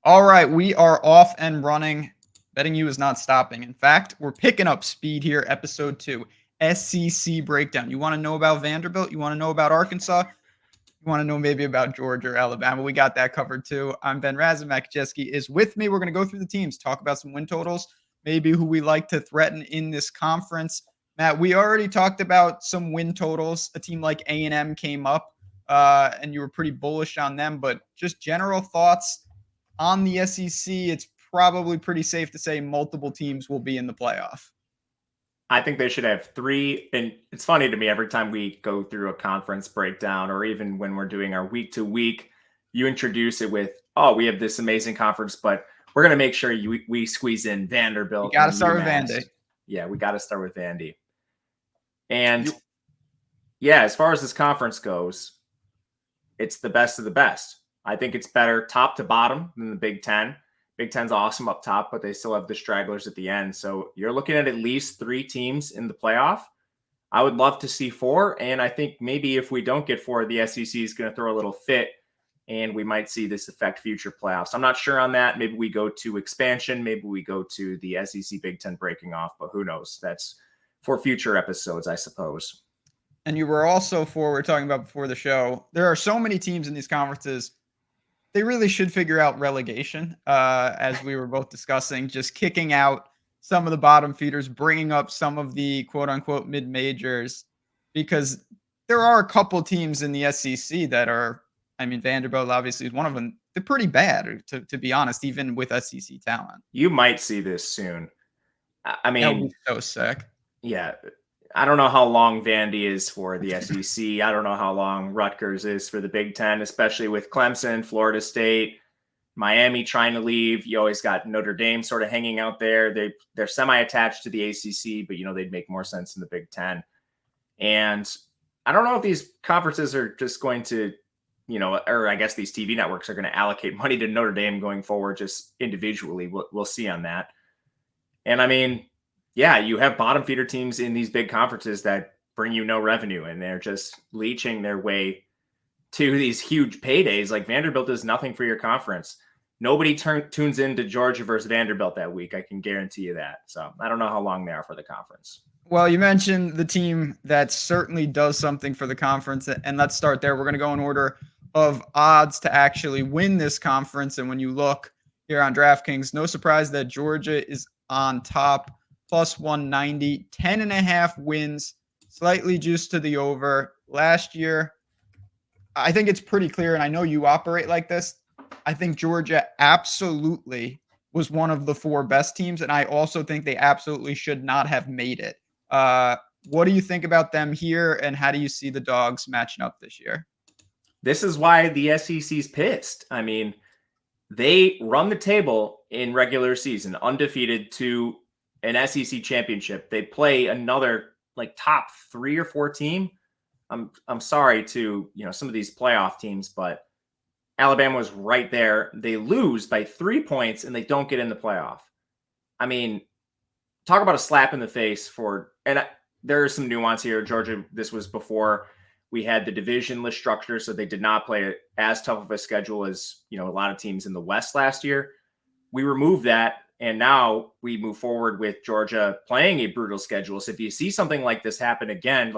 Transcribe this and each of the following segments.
All right, we are off and running. Betting you is not stopping. In fact, we're picking up speed here. Episode 2, SEC breakdown. You want to know about Vanderbilt? You want to know about Arkansas? You want to know maybe about Georgia or Alabama? We got that covered too. I'm Ben Rasa. Gaejwski is with me. We're going to go through the teams, talk about some win totals, maybe who we like to threaten in this conference. Matt, we already talked about some win totals. A team like A&M came up, and you were pretty bullish on them. But just general thoughts on the SEC, it's probably pretty safe to say multiple teams will be in the playoff. I think they should have 3. And it's funny to me, every time we go through a conference breakdown, or even when we're doing our week to week, you introduce it with, oh, we have this amazing conference, but we're going to make sure we squeeze in Vanderbilt. You got to start with Vandy. Yeah, we got to start with Vandy. And yeah, as far as this conference goes, it's the best of the best. I think it's better top to bottom than the Big Ten. Big Ten's awesome up top, but they still have the stragglers at the end. So you're looking at least 3 teams in the playoff. I would love to see 4. And I think maybe if we don't get 4, the SEC is going to throw a little fit and we might see this affect future playoffs. I'm not sure on that. Maybe we go to expansion. Maybe we go to the SEC Big Ten breaking off, but who knows? That's for future episodes, I suppose. And you were also we're talking about before the show, there are so many teams in these conferences. They really should figure out relegation, as we were both discussing, just kicking out some of the bottom feeders, bringing up some of the quote-unquote mid-majors, because there are a couple teams in the SEC that are, I mean, Vanderbilt obviously is one of them. They're pretty bad, to be honest, even with SEC talent. You might see this soon. I mean, that would be so sick. Yeah. I don't know how long Vandy is for the SEC. I don't know how long Rutgers is for the Big Ten, especially with Clemson, Florida State, Miami trying to leave. You always got Notre Dame sort of hanging out there. They're semi-attached to the ACC, but, they'd make more sense in the Big Ten. And I don't know if these conferences are just going to, or I guess these TV networks are going to allocate money to Notre Dame going forward just individually. We'll see on that. And I mean, yeah, you have bottom feeder teams in these big conferences that bring you no revenue, and they're just leeching their way to these huge paydays. Like Vanderbilt does nothing for your conference. Nobody tunes into Georgia versus Vanderbilt that week. I can guarantee you that. So I don't know how long they are for the conference. Well, you mentioned the team that certainly does something for the conference, and let's start there. We're going to go in order of odds to actually win this conference. And when you look here on DraftKings, no surprise that Georgia is on top. Plus 190, 10.5 wins, slightly juiced to the over. Last year, I think it's pretty clear, and I know you operate like this. I think Georgia absolutely was one of the 4 best teams, and I also think they absolutely should not have made it. What do you think about them here, and how do you see the Dogs matching up this year? This is why the SEC's pissed. I mean, they run the table in regular season, undefeated to an SEC championship. They play another top 3 or 4 team. I'm sorry to, some of these playoff teams, but Alabama was right there. They lose by 3 points and they don't get in the playoff. I mean, talk about a slap in the face there is some nuance here. Georgia, this was before we had the divisionless structure, so they did not play as tough of a schedule as, a lot of teams in the West last year. We removed that. And now we move forward with Georgia playing a brutal schedule. So if you see something like this happen again,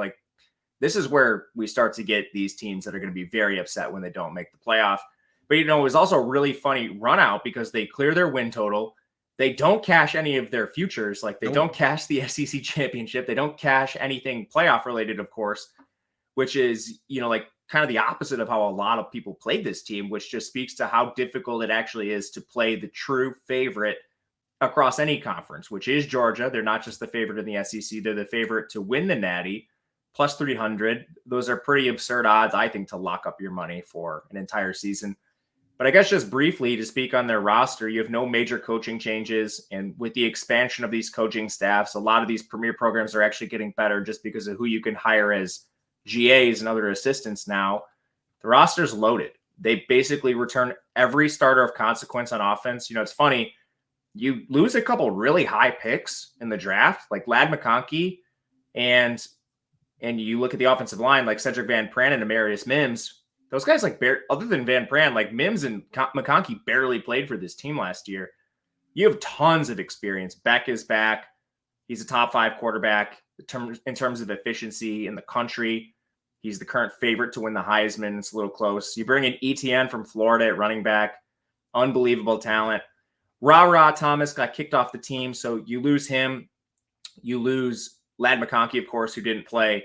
this is where we start to get these teams that are going to be very upset when they don't make the playoff. But, it was also a really funny run out because they clear their win total. They don't cash any of their futures. They don't cash the SEC championship. They don't cash anything playoff related, of course, which is, kind of the opposite of how a lot of people played this team, which just speaks to how difficult it actually is to play the true favorite across any conference, which is Georgia. They're not just the favorite in the SEC. They're the favorite to win the Natty, plus 300. Those are pretty absurd odds, I think, to lock up your money for an entire season. But I guess just briefly to speak on their roster, you have no major coaching changes. And with the expansion of these coaching staffs, a lot of these premier programs are actually getting better just because of who you can hire as GAs and other assistants now. The roster's loaded. They basically return every starter of consequence on offense. It's funny. You lose a couple really high picks in the draft, like Ladd McConkey, and you look at the offensive line, like Cedric Van Pran and Amarius Mims. those guys, like, other than Van Pran, like Mims and McConkey barely played for this team last year. You have tons of experience. Beck is back. He's a top 5 quarterback in terms of efficiency in the country. He's the current favorite to win the Heisman. It's a little close. You bring in ETN from Florida at running back. Unbelievable talent. Ra Thomas got kicked off the team, so you lose him. You lose Ladd McConkey, of course, who didn't play.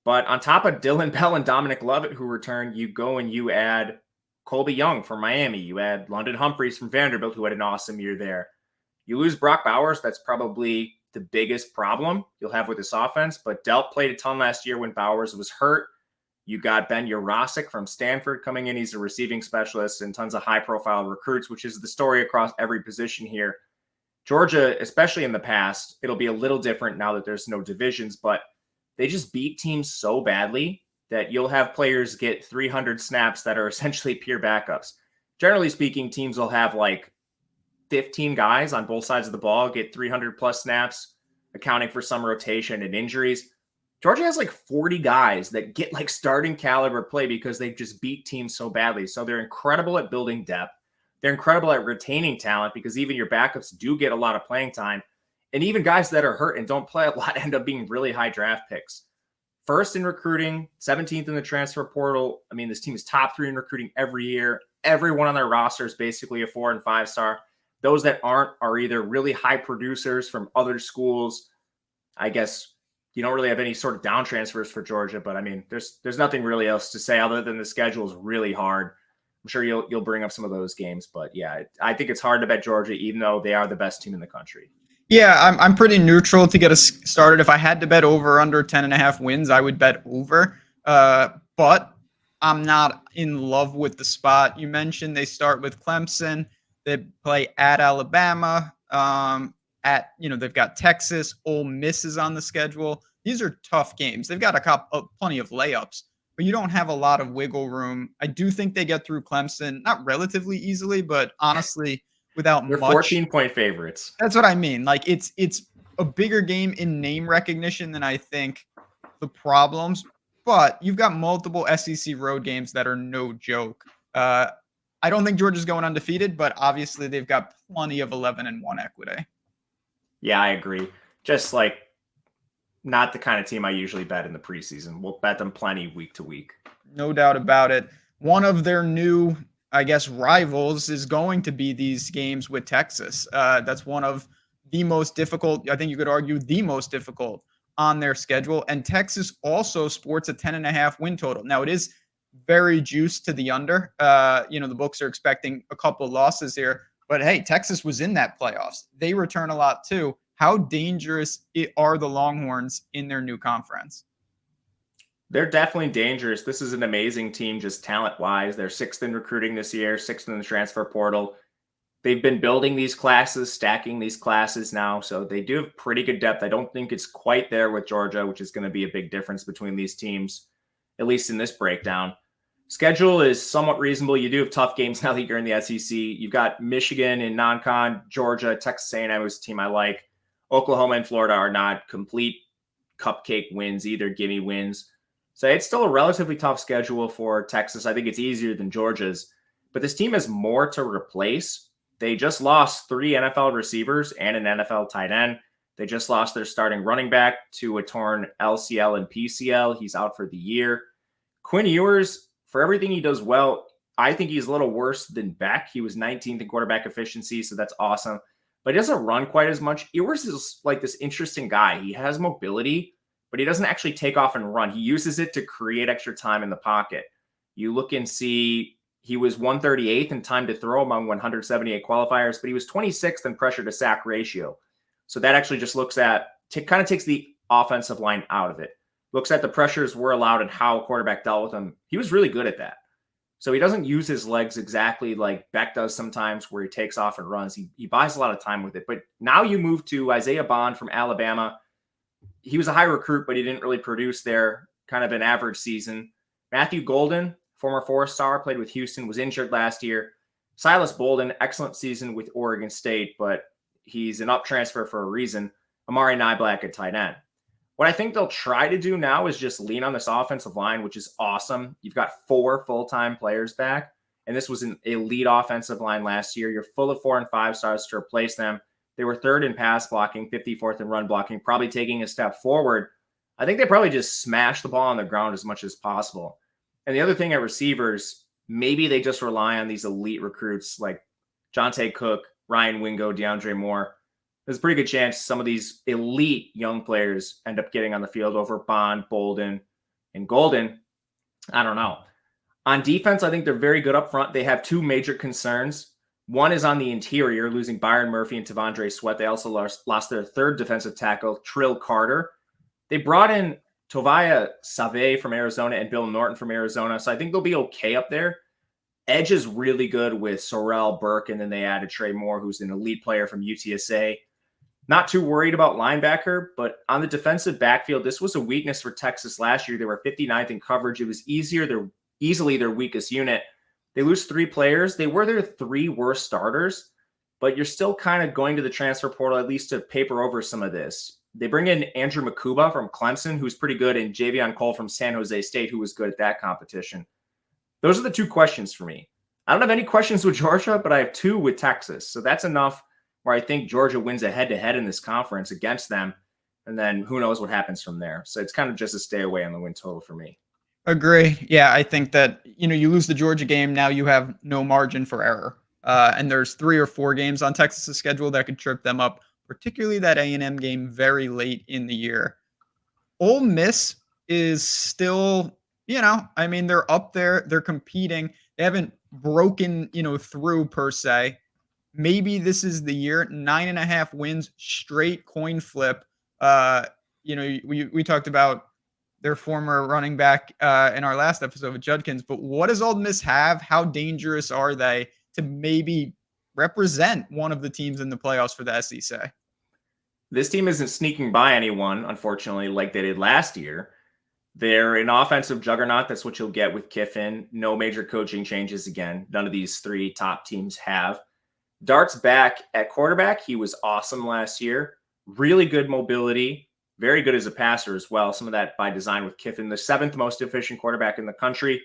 But on top of Dylan Bell and Dominic Lovett, who returned, you go and you add Colby Young from Miami. You add London Humphreys from Vanderbilt, who had an awesome year there. You lose Brock Bowers. That's probably the biggest problem you'll have with this offense. But Delp played a ton last year when Bowers was hurt. You got Ben Urosic from Stanford coming in. He's a receiving specialist and tons of high-profile recruits, which is the story across every position here. Georgia, especially in the past, it'll be a little different now that there's no divisions, but they just beat teams so badly that you'll have players get 300 snaps that are essentially pure backups. Generally speaking, teams will have like 15 guys on both sides of the ball get 300 plus snaps, accounting for some rotation and injuries. Georgia has like 40 guys that get like starting caliber play because they just beat teams so badly. So they're incredible at building depth. They're incredible at retaining talent because even your backups do get a lot of playing time. And even guys that are hurt and don't play a lot end up being really high draft picks. First in recruiting, 17th in the transfer portal. I mean, this team is top 3 in recruiting every year. Everyone on their roster is basically a 4 and 5 star. Those that aren't are either really high producers from other schools. I guess you don't really have any sort of down transfers for Georgia, but I mean, there's nothing really else to say other than the schedule is really hard. I'm sure you'll bring up some of those games, but yeah, I think it's hard to bet Georgia, even though they are the best team in the country. Yeah, I'm pretty neutral to get us started. If I had to bet over or under 10.5 wins, I would bet over. But I'm not in love with the spot. You mentioned they start with Clemson. They play at Alabama. They've got Texas. Ole Miss is on the schedule. These are tough games. They've got plenty of layups, but you don't have a lot of wiggle room. I do think they get through Clemson, not relatively easily, but honestly, without They're much. 14-point favorites. That's what I mean. Like it's a bigger game in name recognition than I think the problems. But you've got multiple SEC road games that are no joke. I don't think Georgia's going undefeated, but obviously they've got plenty of 11-1 equity. Yeah, I agree. Just like not the kind of team I usually bet in the preseason. We'll bet them plenty week to week. No doubt about it. One of their new, I guess, rivals is going to be these games with Texas. That's one of the most difficult, I think you could argue the most difficult on their schedule. And Texas also sports a 10.5 win total. Now, it is very juiced to the under. The books are expecting a couple of losses here. But, hey, Texas was in that playoffs. They return a lot, too. How dangerous are the Longhorns in their new conference? They're definitely dangerous. This is an amazing team just talent-wise. They're 6th in recruiting this year, 6th in the transfer portal. They've been building these classes, stacking these classes now, so they do have pretty good depth. I don't think it's quite there with Georgia, which is going to be a big difference between these teams, at least in this breakdown. Schedule is somewhat reasonable. You do have tough games now that you're in the SEC. You've got Michigan in non-con, Georgia, Texas A&M is a team I like. Oklahoma and Florida are not complete cupcake wins either, gimme wins. So it's still a relatively tough schedule for Texas. I think it's easier than Georgia's, but this team has more to replace. They just lost 3 NFL receivers and an NFL tight end. They just lost their starting running back to a torn LCL and PCL. He's out for the year. Quinn Ewers, for everything he does well, I think he's a little worse than Beck. He was 19th in quarterback efficiency, so that's awesome. But he doesn't run quite as much. Ewers is like this interesting guy. He has mobility, but he doesn't actually take off and run. He uses it to create extra time in the pocket. You look and see he was 138th in time to throw among 178 qualifiers, but he was 26th in pressure to sack ratio. So that actually just looks at, kind of takes the offensive line out of it. Looks at the pressures were allowed and how a quarterback dealt with them. He was really good at that. So he doesn't use his legs exactly like Beck does sometimes where he takes off and runs. He buys a lot of time with it. But now you move to Isaiah Bond from Alabama. He was a high recruit, but he didn't really produce there. Kind of an average season. Matthew Golden, former 4-star, played with Houston, was injured last year. Silas Bolden, excellent season with Oregon State, but he's an up transfer for a reason. Amari Niblack at tight end. What I think they'll try to do now is just lean on this offensive line, which is awesome. You've got 4 full-time players back, and this was an elite offensive line last year. You're full of 4 and 5 stars to replace them. They were 3rd in pass blocking, 54th in run blocking, probably taking a step forward. I think they probably just smash the ball on the ground as much as possible. And the other thing at receivers, maybe they just rely on these elite recruits like Jonte Cook, Ryan Wingo, DeAndre Moore. There's a pretty good chance some of these elite young players end up getting on the field over Bond, Bolden, and Golden. I don't know. On defense, I think they're very good up front. They have 2 major concerns. One is on the interior, losing Byron Murphy and Tavondre Sweat. They also lost their 3rd defensive tackle, Trill Carter. They brought in Tovia Save from Arizona and Bill Norton from Arizona, so I think they'll be okay up there. Edge is really good with Sorrell Burke, and then they added Trey Moore, who's an elite player from UTSA. Not too worried about linebacker, but on the defensive backfield, this was a weakness for Texas last year. They were 59th in coverage. It was easily their weakest unit. They lose 3 players. They were their 3 worst starters, but you're still kind of going to the transfer portal, at least to paper over some of this. They bring in Andrew Makuba from Clemson, who's pretty good, and Javion Cole from San Jose State, who was good at that competition. Those are the 2 questions for me. I don't have any questions with Georgia, but I have 2 with Texas. So that's enough where I think Georgia wins a head-to-head in this conference against them. And then who knows what happens from there. So it's kind of just a stay away on the win total for me. Agree. Yeah, I think that, you lose the Georgia game, now you have no margin for error. And there's 3 or 4 games on Texas's schedule that could trip them up, particularly that A&M game very late in the year. Ole Miss is still, they're up there. They're competing. They haven't broken, through per se. Maybe this is the year. 9.5 wins, straight coin flip. We talked about their former running back in our last episode with Judkins, but what does Ole Miss have? How dangerous are they to maybe represent one of the teams in the playoffs for the SEC? This team isn't sneaking by anyone, unfortunately, like they did last year. They're an offensive juggernaut. That's what you'll get with Kiffin. No major coaching changes again. None of these 3 top teams have. Dart's back at quarterback. He was awesome last year. Really good mobility. Very good as a passer as well. Some of that by design with Kiffin. The 7th most efficient quarterback in the country.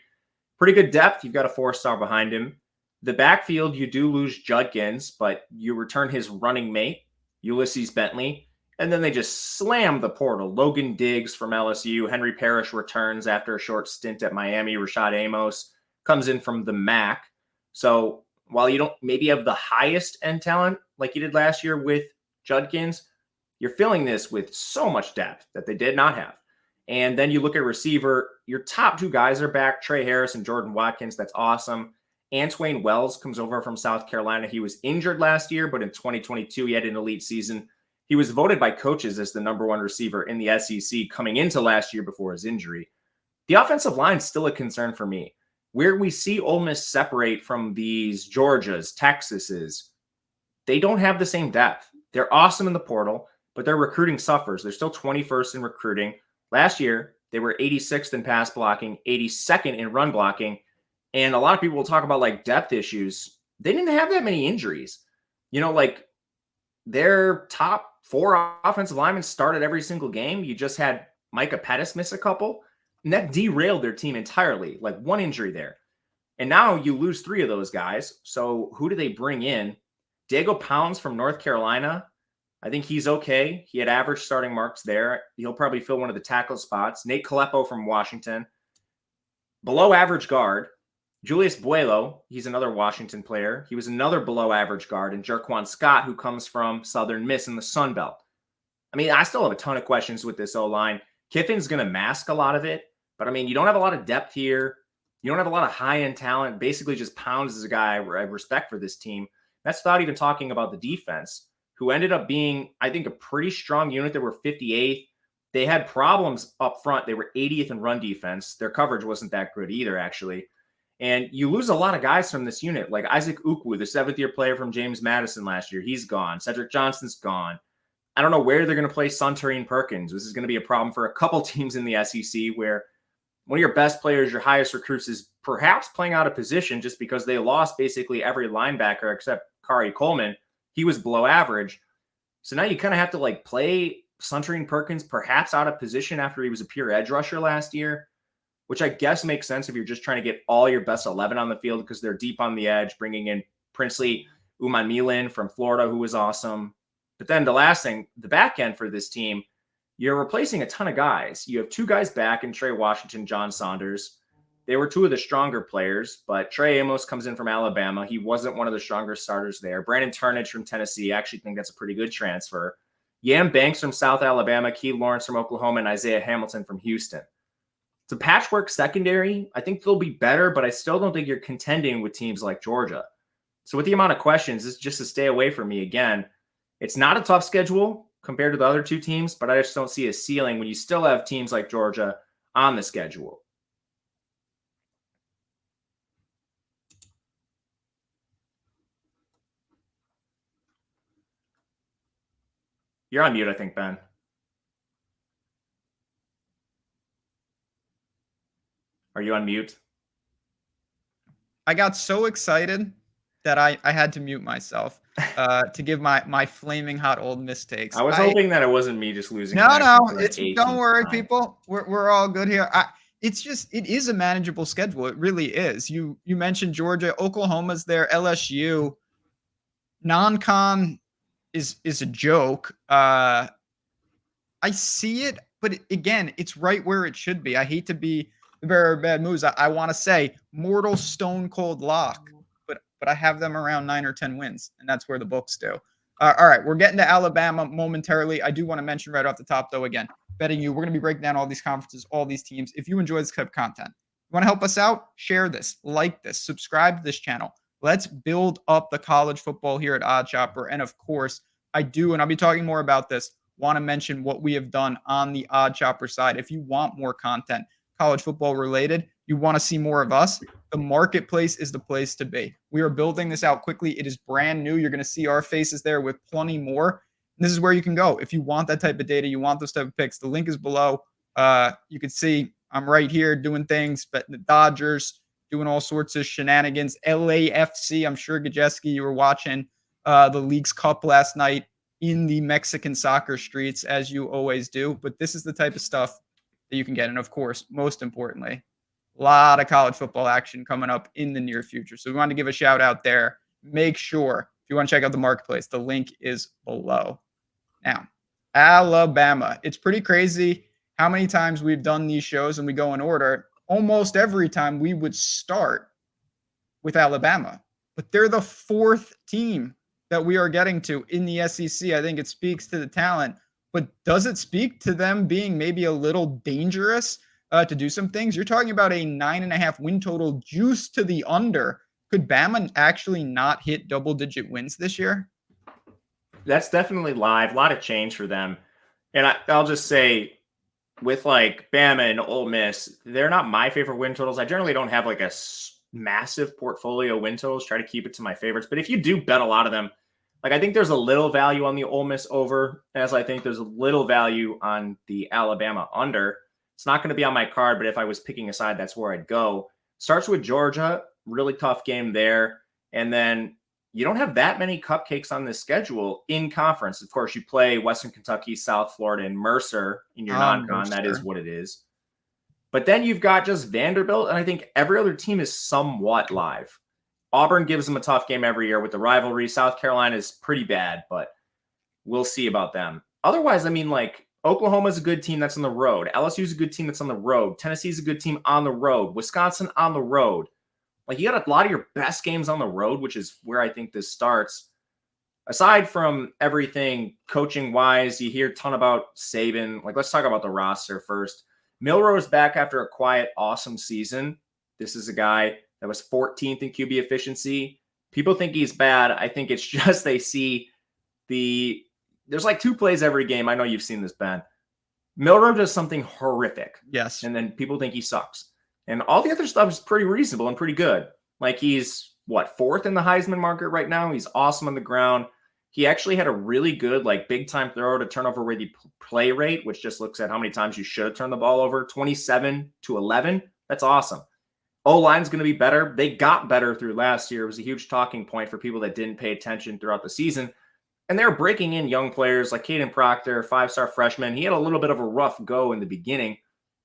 Pretty good depth. You've got a 4-star behind him. The backfield, you do lose Judkins, but you return his running mate, Ulysses Bentley. And then they just slam the portal. Logan Diggs from LSU. Henry Parrish returns after a short stint at Miami. Rashad Amos comes in from the MAC. So while you don't maybe have the highest end talent like you did last year with Judkins, you're filling this with so much depth that they did not have. And then you look at receiver, your top 2 guys are back, Trey Harris and Jordan Watkins. That's awesome. Antwain Wells comes over from South Carolina. He was injured last year, but in 2022, he had an elite season. He was voted by coaches as the number 1 receiver in the SEC coming into last year before his injury. The offensive line is still a concern for me. Where we see Ole Miss separate from these Georgias, Texases, they don't have the same depth. They're awesome in the portal, but their recruiting suffers. They're still 21st in recruiting. Last year, they were 86th in pass blocking, 82nd in run blocking. And a lot of people will talk about like depth issues. They didn't have that many injuries. Like their top 4 offensive linemen started every single game. You just had Micah Pettis miss a couple. And that derailed their team entirely, like 1 injury there. And now you lose 3 of those guys. So who do they bring in? Diego Pounds from North Carolina. I think he's okay. He had average starting marks there. He'll probably fill one of the tackle spots. Nate Kalepo from Washington. Below average guard. Julius Buelo, he's another Washington player. He was another below average guard. And Jerquan Scott, who comes from Southern Miss in the Sun Belt. I mean, I still have a ton of questions with this O-line. Kiffin's going to mask a lot of it. But, I mean, you don't have a lot of depth here. You don't have a lot of high-end talent. Basically, just Pounds is a guy I respect for this team. That's without even talking about the defense, who ended up being, I think, a pretty strong unit. They were 58th. They had problems up front. They were 80th in run defense. Their coverage wasn't that good either, actually. And you lose a lot of guys from this unit, like Isaac Ukwu, the 7th-year player from James Madison last year. He's gone. Cedric Johnson's gone. I don't know where they're going to play Suntarine Perkins. This is going to be a problem for a couple teams in the SEC where one of your best players, your highest recruits, is perhaps playing out of position just because they lost basically every linebacker except Kari Coleman. He was below average. So now you kind of have to like play Suntarine Perkins perhaps out of position after he was a pure edge rusher last year, which I guess makes sense if you're just trying to get all your best 11 on the field because they're deep on the edge, bringing in Princely Umanmielen from Florida, who was awesome. But then the last thing, the back end for this team, you're replacing a ton of guys. You have 2 guys back in Trey Washington, John Saunders. They were 2 of the stronger players, but Trey Amos comes in from Alabama. He wasn't one of the stronger starters there. Brandon Turnage from Tennessee. I actually think that's a pretty good transfer. Yam Banks from South Alabama, Key Lawrence from Oklahoma, and Isaiah Hamilton from Houston. It's a patchwork secondary. I think they'll be better, but I still don't think you're contending with teams like Georgia. So with the amount of questions, it's just to stay away from me again. It's not a tough schedule compared to the other 2 teams, but I just don't see a ceiling when you still have teams like Georgia on the schedule. You're on mute, I think, Ben. Are you on mute? I got so excited that I had to mute myself to give my flaming hot Ole Miss takes. I was hoping that it wasn't me just losing. No, don't worry, people. We're all good here. It is a manageable schedule. It really is. You mentioned Georgia, Oklahoma's there, LSU. Non-con is a joke. I see it, but again, it's right where it should be. I hate to be the bearer of bad news. I want to say mortal stone cold lock, but I have them around 9 or 10 wins, and that's where the books do. All right, we're getting to Alabama momentarily. I do want to mention right off the top, though, again, betting you, we're going to be breaking down all these conferences, all these teams. If you enjoy this type of content, you want to help us out, share this, like this, subscribe to this channel. Let's build up the college football here at Odd Chopper. And of course, I do, and I'll be talking more about this, want to mention what we have done on the Odd Chopper side. If you want more content, college football related, you want to see more of us, the marketplace is the place to be. We are building this out quickly. It is brand new. You're going to see our faces there with plenty more. And this is where you can go. If you want that type of data, you want those type of picks, the link is below. You can see I'm right here doing things, betting the Dodgers, doing all sorts of shenanigans. LAFC, I'm sure, Gaejwski, you were watching the Leagues Cup last night in the Mexican soccer streets, as you always do. But this is the type of stuff that you can get. And of course, most importantly, a lot of college football action coming up in the near future. So we wanted to give a shout out there. Make sure, if you want to check out the marketplace, the link is below. Now, Alabama. It's pretty crazy how many times we've done these shows and we go in order. Almost every time we would start with Alabama, but they're the 4th team that we are getting to in the SEC. I think it speaks to the talent, but does it speak to them being maybe a little dangerous to do some things? You're talking about a 9.5 win total, juice to the under. Could Bama actually not hit double-digit wins this year? That's definitely live. A lot of change for them. And I'll just say, with like Bama and Ole Miss, they're not my favorite win totals. I generally don't have like a massive portfolio win totals. Try to keep it to my favorites. But if you do bet a lot of them, like I think there's a little value on the Ole Miss over, as I think there's a little value on the Alabama under. It's not going to be on my card, but if I was picking a side, that's where I'd go. Starts with Georgia, really tough game there. And then you don't have that many cupcakes on this schedule in conference. Of course, you play Western Kentucky, South Florida, and Mercer in your non-con. That is what it is. But then you've got just Vanderbilt, and I think every other team is somewhat live. Auburn gives them a tough game every year with the rivalry. South Carolina is pretty bad, but we'll see about them. Otherwise, I mean, like, Oklahoma's a good team that's on the road. LSU's a good team that's on the road. Tennessee's a good team on the road. Wisconsin on the road. Like, you got a lot of your best games on the road, which is where I think this starts. Aside from everything coaching-wise, you hear a ton about Saban. Like, let's talk about the roster first. Milroe's back after a quiet, awesome season. This is a guy that was 14th in QB efficiency. People think he's bad. I think it's just they see there's like 2 plays every game. I know you've seen this, Ben. Milroe does something horrific. Yes. And then people think he sucks. And all the other stuff is pretty reasonable and pretty good. Like he's, 4th in the Heisman market right now? He's awesome on the ground. He actually had a really good, like, big-time throw to turnover-worthy play rate, which just looks at how many times you should have turned the ball over. 27-11. That's awesome. O-line's going to be better. They got better through last year. It was a huge talking point for people that didn't pay attention throughout the season. And they're breaking in young players like Caden Proctor, 5-star freshman. He had a little bit of a rough go in the beginning,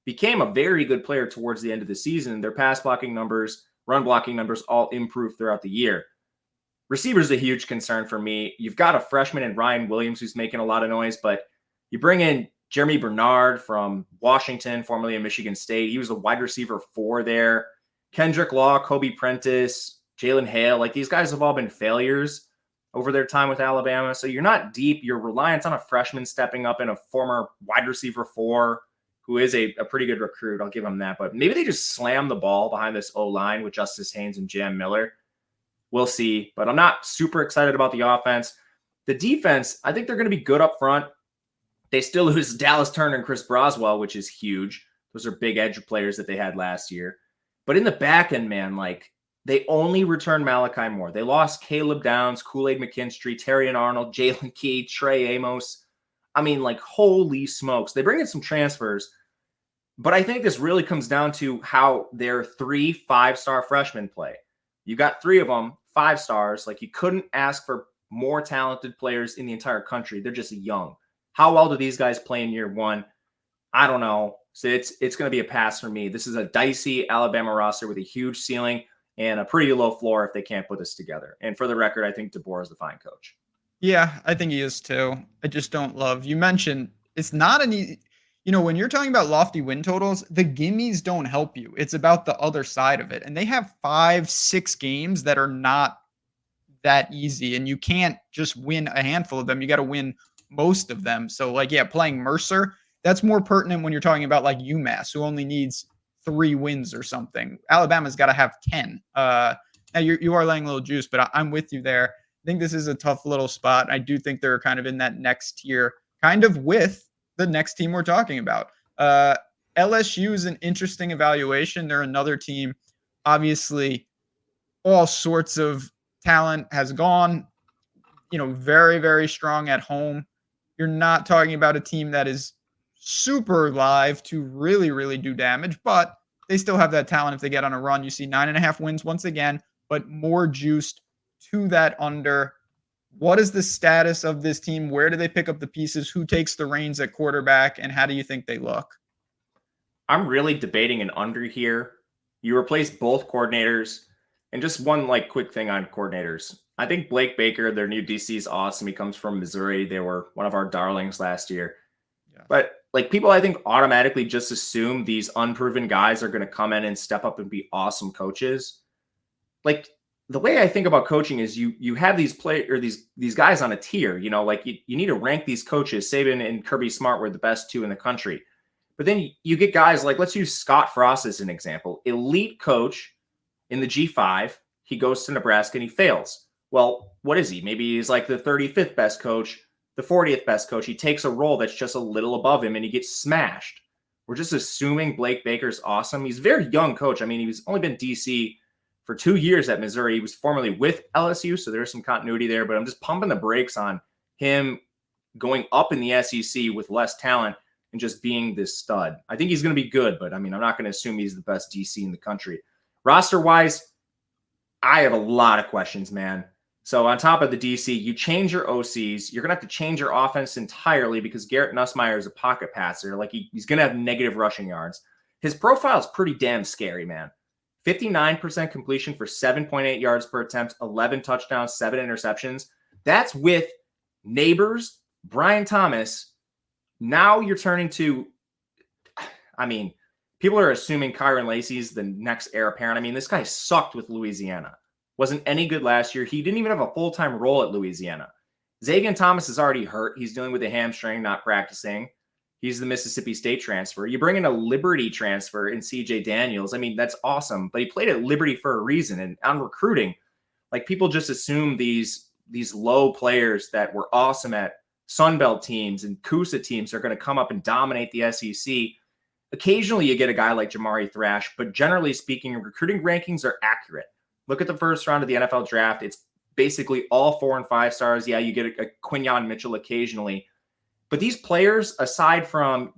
became a very good player towards the end of the season. Their pass blocking numbers, run blocking numbers all improved throughout the year. Receiver's a huge concern for me. You've got a freshman in Ryan Williams who's making a lot of noise, but you bring in Jeremy Bernard from Washington, formerly of Michigan State. He was a wide receiver 4 there. Kendrick Law, Kobe Prentice, Jalen Hale. Like, these guys have all been failures over their time with Alabama. So you're not deep. You're reliant on a freshman stepping up and a former wide receiver 4 who is a pretty good recruit. I'll give him that. But maybe they just slam the ball behind this O-line with Justice Haynes and Jam Miller. We'll see. But I'm not super excited about the offense. The defense, I think they're going to be good up front. They still lose Dallas Turner and Chris Broswell, which is huge. Those are big edge players that they had last year. But in the back end, man, like, they only returned Malachi Moore. They lost Caleb Downs, Kool-Aid McKinstry, Terry and Arnold, Jalen Key, Trey Amos. I mean, like, holy smokes. They bring in some transfers. But I think this really comes down to how their 3 5-star freshmen play. You got 3 of them, 5 stars. Like, you couldn't ask for more talented players in the entire country. They're just young. How well do these guys play in year 1? I don't know. So it's going to be a pass for me. This is a dicey Alabama roster with a huge ceiling and a pretty low floor if they can't put this together. And for the record, I think DeBoer is the fine coach. Yeah, I think he is too. I just don't love. You mentioned it's not an easy. When you're talking about lofty win totals, the gimmies don't help you. It's about the other side of it. And they have 5-6 games that are not that easy. And you can't just win a handful of them. You got to win most of them. So, like, yeah, playing Mercer, that's more pertinent when you're talking about like UMass, who only needs 3 wins or something. Alabama's got to have 10. Now you are laying a little juice, but I'm with you there. I think this is a tough little spot. I do think they're kind of in that next tier, kind of with the next team we're talking about. LSU is an interesting evaluation. They're another team. Obviously, all sorts of talent has gone, very, very strong at home. You're not talking about a team that is super live to really, really do damage, but they still have that talent if they get on a run. You see 9.5 wins once again, but more juiced to that under. What is the status of this team? Where do they pick up the pieces? Who takes the reins at quarterback? And how do you think they look? I'm really debating an under here. You replace both coordinators. And just one quick thing on coordinators. I think Blake Baker, their new DC, is awesome. He comes from Missouri. They were one of our darlings last year. Yeah. But people, I think, automatically just assume these unproven guys are going to come in and step up and be awesome coaches. The way I think about coaching is you have these these guys on a tier, you need to rank these coaches. Saban and Kirby Smart were the best 2 in the country. But then you get guys like, let's use Scott Frost as an example. Elite coach in the G5. He goes to Nebraska and he fails. Well, what is he? Maybe he's like the 35th best coach, the 40th best coach. He takes a role that's just a little above him and he gets smashed. We're just assuming Blake Baker's awesome. He's a very young coach. I mean, he's only been DC for 2 years at Missouri. He was formerly with LSU, so there's some continuity there, but I'm just pumping the brakes on him going up in the SEC with less talent and just being this stud. I think he's going to be good, but I'm not going to assume he's the best DC in the country. Roster-wise, I have a lot of questions, man. So on top of the DC, you change your OCs. You're going to have to change your offense entirely because Garrett Nussmeier is a pocket passer. He's going to have negative rushing yards. His profile is pretty damn scary, man. 59% completion for 7.8 yards per attempt, 11 touchdowns, 7 interceptions. That's with Neighbors, Brian Thomas. Now you're turning to, people are assuming Kyron Lacey's the next heir apparent. This guy sucked with Louisiana. Wasn't any good last year. He didn't even have a full-time role at Louisiana. Zagan Thomas is already hurt. He's dealing with a hamstring, not practicing. He's the Mississippi State transfer. You bring in a Liberty transfer in CJ Daniels. That's awesome. But he played at Liberty for a reason. And on recruiting, people just assume these low players that were awesome at Sunbelt teams and Coosa teams are going to come up and dominate the SEC. Occasionally you get a guy like Jamari Thrash, but generally speaking, recruiting rankings are accurate. Look at the first round of the NFL draft. It's basically all 4 and 5 stars. Yeah, you get a Quinyon Mitchell occasionally. But these players, aside from,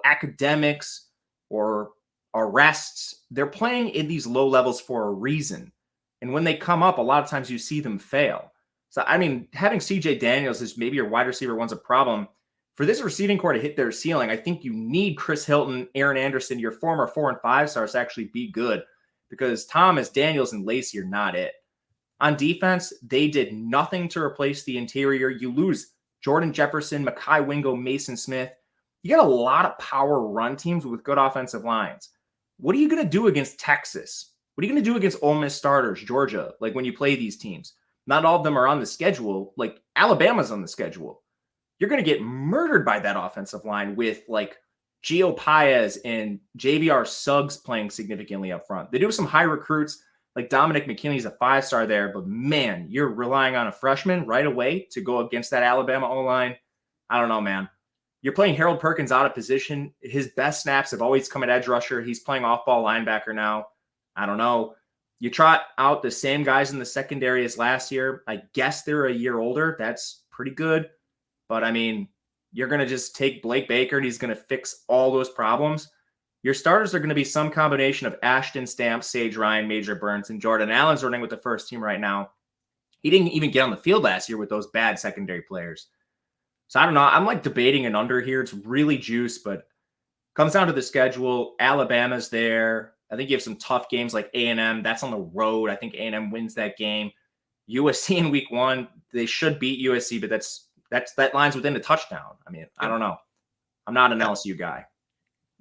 academics or arrests, they're playing in these low levels for a reason. And when they come up, a lot of times you see them fail. So, I mean, having CJ Daniels as maybe your wide receiver one's a problem. For this receiving core to hit their ceiling, I think you need Chris Hilton, Aaron Anderson, your former 4 and 5 stars to actually be good, because Thomas, Daniels, and Lacey are not it. On defense, they did nothing to replace the interior. You lose Jordan Jefferson, Mekhi Wingo, Mason Smith. You got a lot of power run teams with good offensive lines. What are you going to do against Texas? What are you going to do against Ole Miss starters, Georgia, like when you play these teams? Not all of them are on the schedule. Like Alabama's on the schedule. You're going to get murdered by that offensive line with like Gio Paez and JVR Suggs playing significantly up front. They do have some high recruits, like Dominic McKinley's a 5-star there, but man, you're relying on a freshman right away to go against that Alabama O-line. I don't know, man. You're playing Harold Perkins out of position. His best snaps have always come at edge rusher. He's playing off-ball linebacker now. I don't know. You trot out the same guys in the secondary as last year. I guess they're a year older. That's pretty good. But, I mean, you're going to just take Blake Baker and he's going to fix all those problems. Your starters are going to be some combination of Ashton Stamp, Sage Ryan, Major Burns, and Jordan Allen's running with the first team right now. He didn't even get on the field last year with those bad secondary players. So I don't know. I'm like debating an under here. It's really juice, but comes down to the schedule. Alabama's there. I think you have some tough games like A&M. That's on the road. I think A&M wins that game. USC in week 1, they should beat USC, but that line's within a touchdown. I mean, I don't know. I'm not an LSU guy.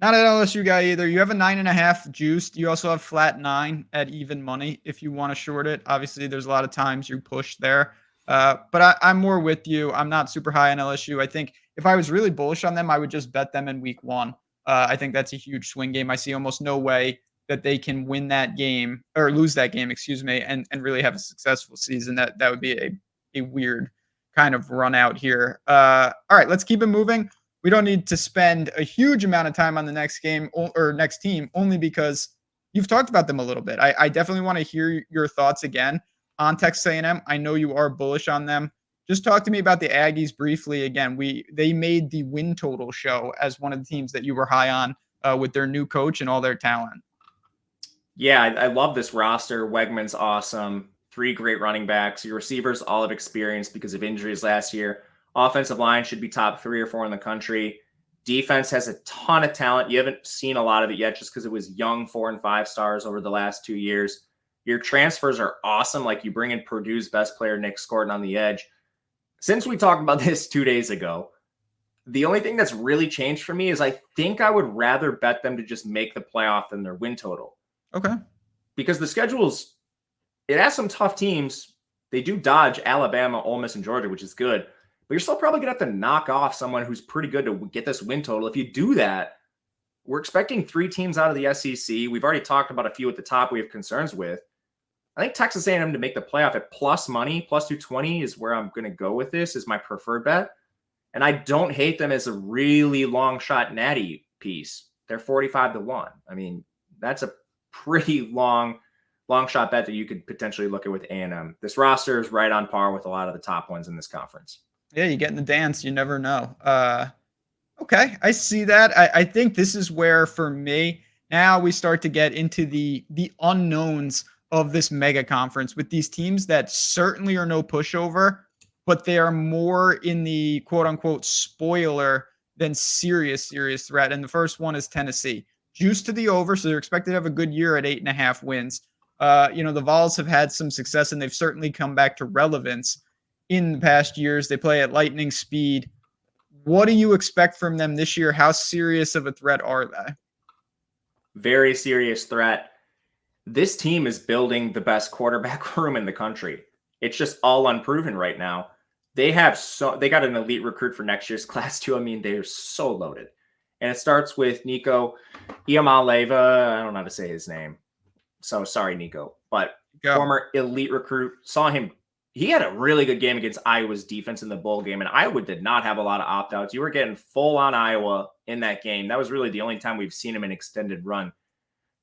Not an LSU guy either. You have a 9.5 juiced. You also have flat 9 at even money if you want to short it. Obviously, there's a lot of times you push there. But I'm more with you. I'm not super high on LSU. I think if I was really bullish on them, I would just bet them in week 1. I think that's a huge swing game. I see almost no way that they can win that game or lose that game, and really have a successful season. That would be a weird kind of run out here. All right, let's keep it moving. We don't need to spend a huge amount of time on the next game or next team, only because you've talked about them a little bit. I definitely want to hear your thoughts again on Texas A&M. I know you are bullish on them. Just talk to me about the Aggies briefly. Again, they made the win total show as one of the teams that you were high on with their new coach and all their talent. Yeah, I love this roster. Wegman's awesome. 3 great running backs. Your receivers all have experience because of injuries last year. Offensive line should be top 3 or 4 in the country. Defense has a ton of talent. You haven't seen a lot of it yet just because it was young 4 and 5 stars over the last 2 years. Your transfers are awesome. Like you bring in Purdue's best player, Nick Scorton, on the edge. Since we talked about this 2 days ago, the only thing that's really changed for me is I think I would rather bet them to just make the playoff than their win total. Okay. Because the schedule's, it has some tough teams. They do dodge Alabama, Ole Miss, and Georgia, which is good. But you're still probably going to have to knock off someone who's pretty good to get this win total. If you do that, we're expecting 3 teams out of the SEC. We've already talked about a few at the top we have concerns with. I think Texas A&M to make the playoff at plus money, plus 220 is where I'm going to go with this, is my preferred bet. And I don't hate them as a really long shot natty piece. They're 45-1. I mean, that's a pretty long shot bet that you could potentially look at with A&M. This roster is right on par with a lot of the top ones in this conference. Yeah, you get in the dance. You never know. Okay, I see that. I think this is where, for me, now we start to get into the unknowns of this mega conference with these teams that certainly are no pushover, but they are more in the quote-unquote spoiler than serious threat. And the first one is Tennessee. Juice to the over, so they're expected to have a good year at 8.5 wins. The Vols have had some success, and they've certainly come back to relevance in the past years. They play at lightning speed. What do you expect from them this year? How serious of a threat are they? Very serious threat. This team is building the best quarterback room in the country. It's just all unproven right now. They got an elite recruit for next year's class too. I mean, they're so loaded. And it starts with Nico Iamaleava. I don't know how to say his name. So sorry, Nico. But former elite recruit. Saw him. He had a really good game against Iowa's defense in the bowl game. And Iowa did not have a lot of opt-outs. You were getting full on Iowa in that game. That was really the only time we've seen him in extended run.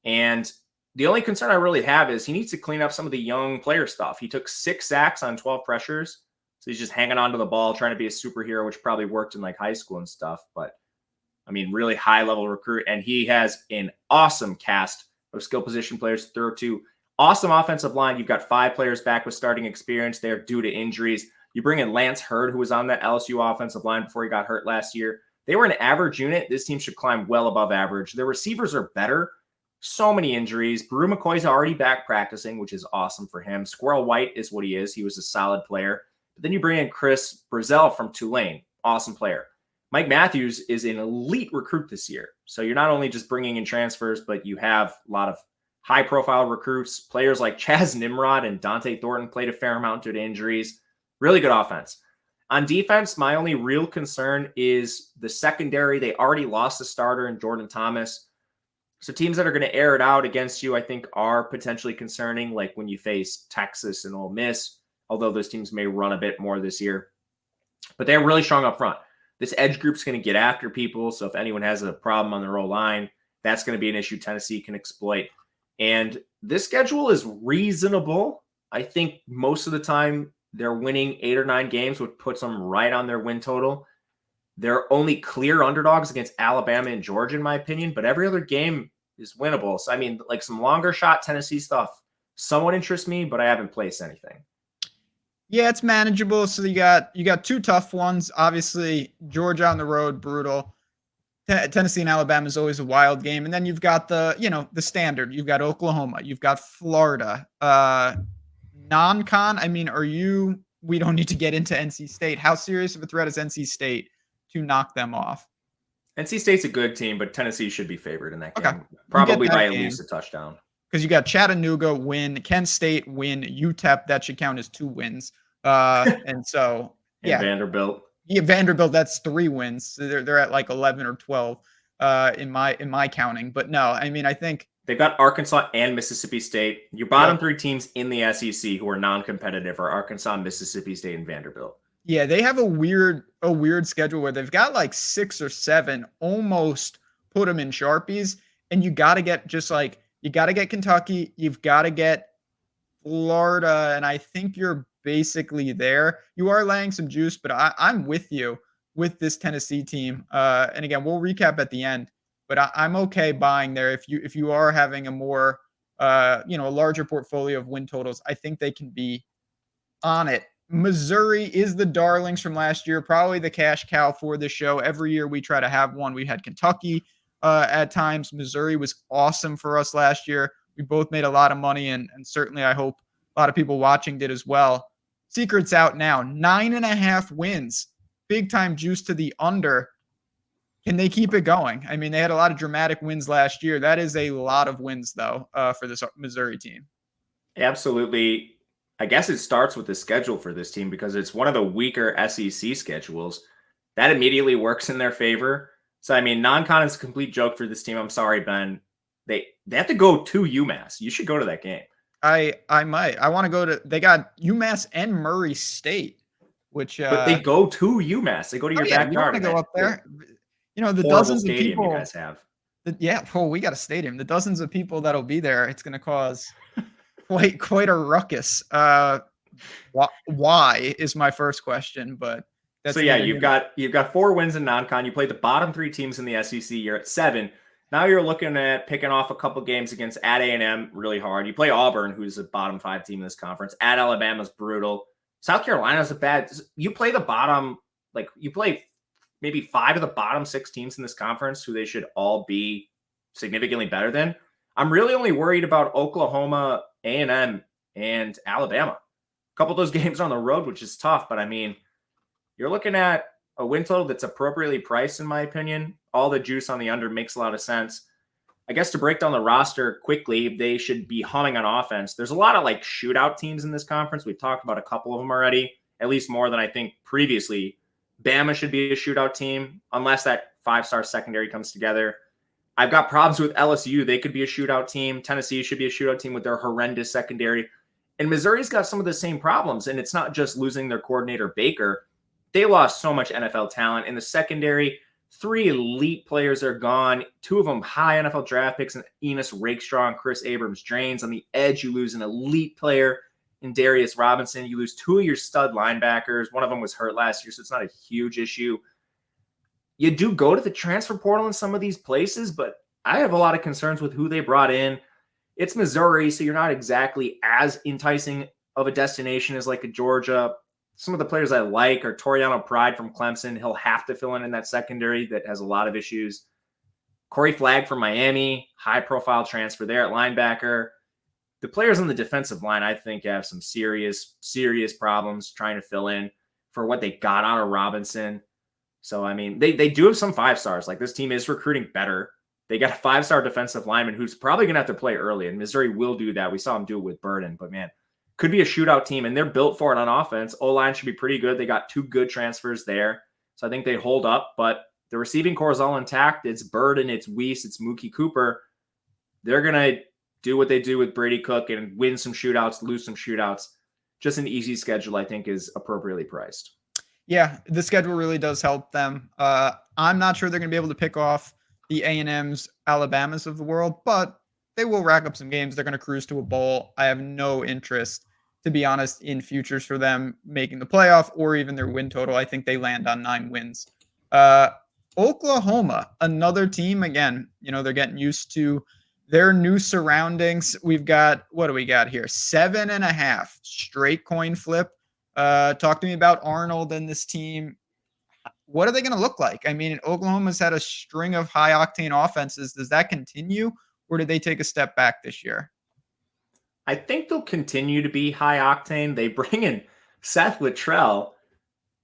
And the only concern I really have is he needs to clean up some of the young player stuff. He took 6 sacks on 12 pressures. So he's just hanging on to the ball, trying to be a superhero, which probably worked in like high school and stuff. But I mean, really high level recruit. And he has an awesome cast of skill position players to throw to. Awesome offensive line. You've got 5 players back with starting experience. They're due to injuries. You bring in Lance Hurd, who was on that LSU offensive line before he got hurt last year. They were an average unit. This team should climb well above average. Their receivers are better. So many injuries. Brew McCoy's already back practicing, which is awesome for him. Squirrel White is what he is. He was a solid player. But then you bring in Chris Brazel from Tulane. Awesome player. Mike Matthews is an elite recruit this year. So you're not only just bringing in transfers, but you have a lot of high-profile recruits. Players like Chaz Nimrod and Dante Thornton played a fair amount due to injuries. Really good offense. On defense, my only real concern is the secondary. They already lost a starter in Jordan Thomas. So teams that are going to air it out against you, I think, are potentially concerning, like when you face Texas and Ole Miss, although those teams may run a bit more this year. But they're really strong up front. This edge group's going to get after people, so if anyone has a problem on their O-line, that's going to be an issue Tennessee can exploit. And this schedule is reasonable. I think most of the time they're winning 8 or 9 games, which puts them right on their win total. They're only clear underdogs against Alabama and Georgia, in my opinion, but every other game is winnable. So, I mean, like some longer shot Tennessee stuff somewhat interests me, but I haven't placed anything. Yeah, it's manageable. So you got 2 tough ones. Obviously, Georgia on the road, brutal. Tennessee and Alabama is always a wild game. And then you've got the standard. You've got Oklahoma. You've got Florida. Non-con, I mean, we don't need to get into NC State. How serious of a threat is NC State to knock them off? NC State's a good team, but Tennessee should be favored in that game. Okay. Probably by at least a touchdown. Because you got Chattanooga win, Kent State win, UTEP, that should count as 2 wins. And so, yeah. Vanderbilt. Yeah, Vanderbilt, that's 3 wins. So they're at like 11 or 12 in my counting. But no, I mean, I think they've got Arkansas and Mississippi State. Your bottom 3 teams in the SEC who are non-competitive are Arkansas, Mississippi State, and Vanderbilt. Yeah, they have a weird schedule where they've got like 6 or 7 almost put them in Sharpies, and you got to get Kentucky, you've got to get Florida, and I think you're basically there. You are laying some juice, but I'm with you with this Tennessee team. And again, we'll recap at the end, but I'm okay buying there. If you are having a more, a larger portfolio of win totals, I think they can be on it. Missouri is the darlings from last year, probably the cash cow for this show. Every year we try to have one. We had Kentucky at times. Missouri was awesome for us last year. We both made a lot of money, and certainly I hope a lot of people watching did as well. Secret's out now. 9.5 wins. Big time juice to the under. Can they keep it going? I mean, they had a lot of dramatic wins last year. That is a lot of wins, though, for this Missouri team. Absolutely. I guess it starts with the schedule for this team because it's one of the weaker SEC schedules. That immediately works in their favor. So, I mean, non-con is a complete joke for this team. I'm sorry, Ben. They have to go to UMass. You should go to that game. I might. I want to go to. They got UMass and Murray State, which. But they go to UMass. They go to your backyard. You want to go up there? The horrible dozens of stadium people you guys have. We got a stadium. The dozens of people that'll be there. It's going to cause quite a ruckus. Why is my first question, but. So yeah, you've got 4 wins in non-con. You played the bottom 3 teams in the SEC. You're at 7. Now you're looking at picking off a couple games against at A&M really hard. You play Auburn, who's a bottom 5 team in this conference. At Alabama's brutal. South Carolina's a bad. You play the bottom, you play maybe 5 of the bottom 6 teams in this conference who they should all be significantly better than. I'm really only worried about Oklahoma, A&M, and Alabama. A couple of those games are on the road, which is tough, but I mean, you're looking at a win total that's appropriately priced, in my opinion. All the juice on the under makes a lot of sense. I guess to break down the roster quickly, they should be humming on offense. There's a lot of shootout teams in this conference. We've talked about a couple of them already, at least more than I think previously. Bama should be a shootout team unless that 5-star secondary comes together. I've got problems with LSU. They could be a shootout team. Tennessee should be a shootout team with their horrendous secondary. And Missouri's got some of the same problems, and it's not just losing their coordinator, Baker. They lost so much NFL talent in the secondary. 3 elite players are gone. 2 of them high NFL draft picks, and Enos Rakestraw and Chris Abrams-Drains. On the edge, you lose an elite player in Darius Robinson. You lose 2 of your stud linebackers. One of them was hurt last year, so it's not a huge issue. You do go to the transfer portal in some of these places, but I have a lot of concerns with who they brought in. It's Missouri, so you're not exactly as enticing of a destination as like a Georgia. Some of the players I like are Toriano Pride from Clemson. He'll have to fill in that secondary that has a lot of issues. Corey Flagg from Miami, high-profile transfer there at linebacker. The players on the defensive line, I think, have some serious, serious problems trying to fill in for what they got out of Robinson. So, I mean, they do have some 5-stars. Like, this team is recruiting better. They got a 5-star defensive lineman who's probably going to have to play early, and Missouri will do that. We saw him do it with Burden, but man, could be a shootout team, and they're built for it on offense. O-line should be pretty good. They got 2 good transfers there, so I think they hold up, but the receiving core is all intact. It's Burden, it's Weiss, it's Mookie Cooper. They're going to do what they do with Brady Cook and win some shootouts, lose some shootouts. Just an easy schedule, I think, is appropriately priced. Yeah, the schedule really does help them. I'm not sure they're going to be able to pick off the A&Ms, Alabamas of the world, but they will rack up some games. They're going to cruise to a bowl. I have no interest, to be honest, in futures for them making the playoff or even their win total. I think they land on 9 wins. Oklahoma, another team, again, they're getting used to their new surroundings. We've got, what do we got here? 7.5 straight coin flip. Talk to me about Arnold and this team. What are they going to look like? I mean, Oklahoma's had a string of high octane offenses. Does that continue, or did they take a step back this year? I think they'll continue to be high octane. They bring in Seth Littrell.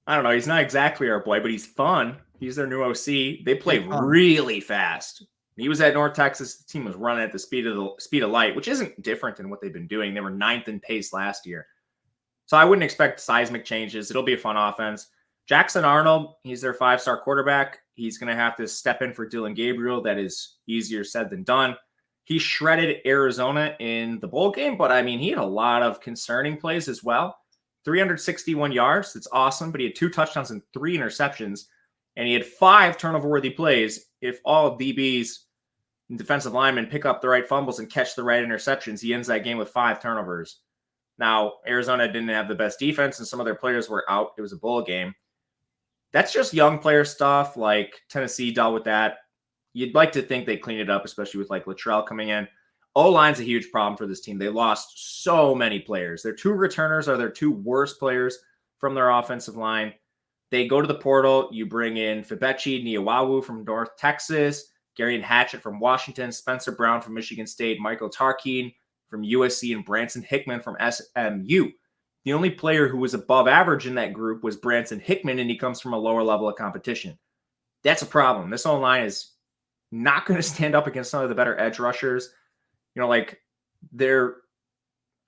I don't know. He's not exactly our boy, but he's fun. He's their new OC. They play really fast. He was at North Texas. The team was running at the speed of light, which isn't different than what they've been doing. They were 9th in pace last year. So I wouldn't expect seismic changes. It'll be a fun offense. Jackson Arnold, he's their 5-star quarterback. He's going to have to step in for Dylan Gabriel. That is easier said than done. He shredded Arizona in the bowl game, but I mean, he had a lot of concerning plays as well. 361 yards. That's awesome, but he had 2 touchdowns and 3 interceptions, and he had 5 turnover-worthy plays. If all DBs and defensive linemen pick up the right fumbles and catch the right interceptions, he ends that game with 5 turnovers. Now, Arizona didn't have the best defense, and some of their players were out. It was a bowl game. That's just young player stuff. Like Tennessee dealt with that. You'd like to think they clean it up, especially with like Littrell coming in. O-line's a huge problem for this team. They lost so many players. Their 2 returners are their 2 worst players from their offensive line. They go to the portal. You bring in Fibechi Niawawu from North Texas, Garion Hatchett from Washington, Spencer Brown from Michigan State, Michael Tarkin from USC, and Branson Hickman from SMU. The only player who was above average in that group was Branson Hickman, and he comes from a lower level of competition. That's a problem. This O-line is not going to stand up against some of the better edge rushers. They're,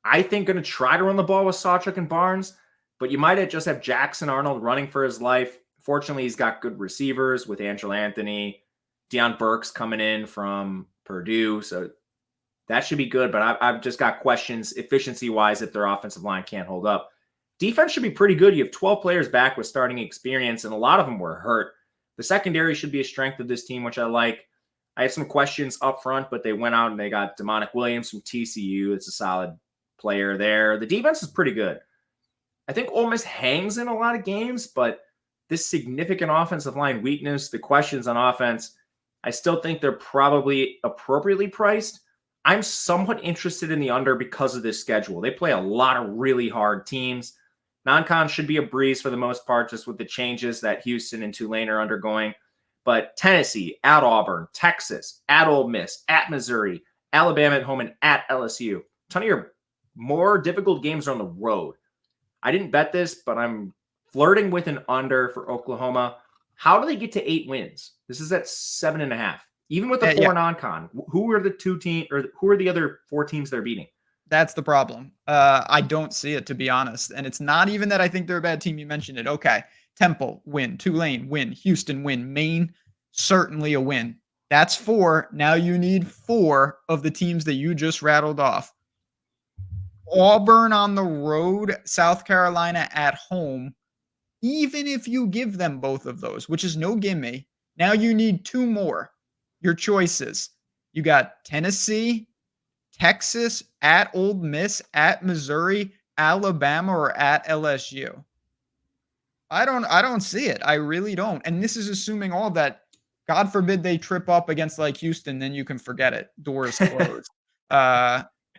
I think, going to try to run the ball with Sawchuk and Barnes, but you might just have Jackson Arnold running for his life. Fortunately, he's got good receivers with Angelo Anthony, Deion Burks coming in from Purdue, so that should be good, but I've just got questions efficiency-wise if their offensive line can't hold up. Defense should be pretty good. You have 12 players back with starting experience, and a lot of them were hurt. The secondary should be a strength of this team, which I like. I have some questions up front, but they went out and they got Demonic Williams from TCU. It's a solid player there. The defense is pretty good. I think Ole Miss hangs in a lot of games, but this significant offensive line weakness, the questions on offense, I still think they're probably appropriately priced. I'm somewhat interested in the under because of this schedule. They play a lot of really hard teams. Non-con should be a breeze for the most part, just with the changes that Houston and Tulane are undergoing. But Tennessee, at Auburn, Texas, at Ole Miss, at Missouri, Alabama at home, and at LSU. A ton of your more difficult games are on the road. I didn't bet this, but I'm flirting with an under for Oklahoma. How do they get to 8 wins? This is at 7.5. Even with the 4 non-con, who are the 2 teams, or who are the other 4 teams they're beating? That's the problem. I don't see it, to be honest. And it's not even that I think they're a bad team. You mentioned it. Okay. Temple, win. Tulane, win. Houston, win. Maine, certainly a win. That's 4. Now you need 4 of the teams that you just rattled off. Auburn on the road, South Carolina at home. Even if you give them both of those, which is no gimme, now you need 2 more. Your choices. You got Tennessee, Texas, at Ole Miss, at Missouri, Alabama, or at LSU. I don't see it. I really don't. And this is assuming all that. God forbid they trip up against like Houston, then you can forget it. Doors closed.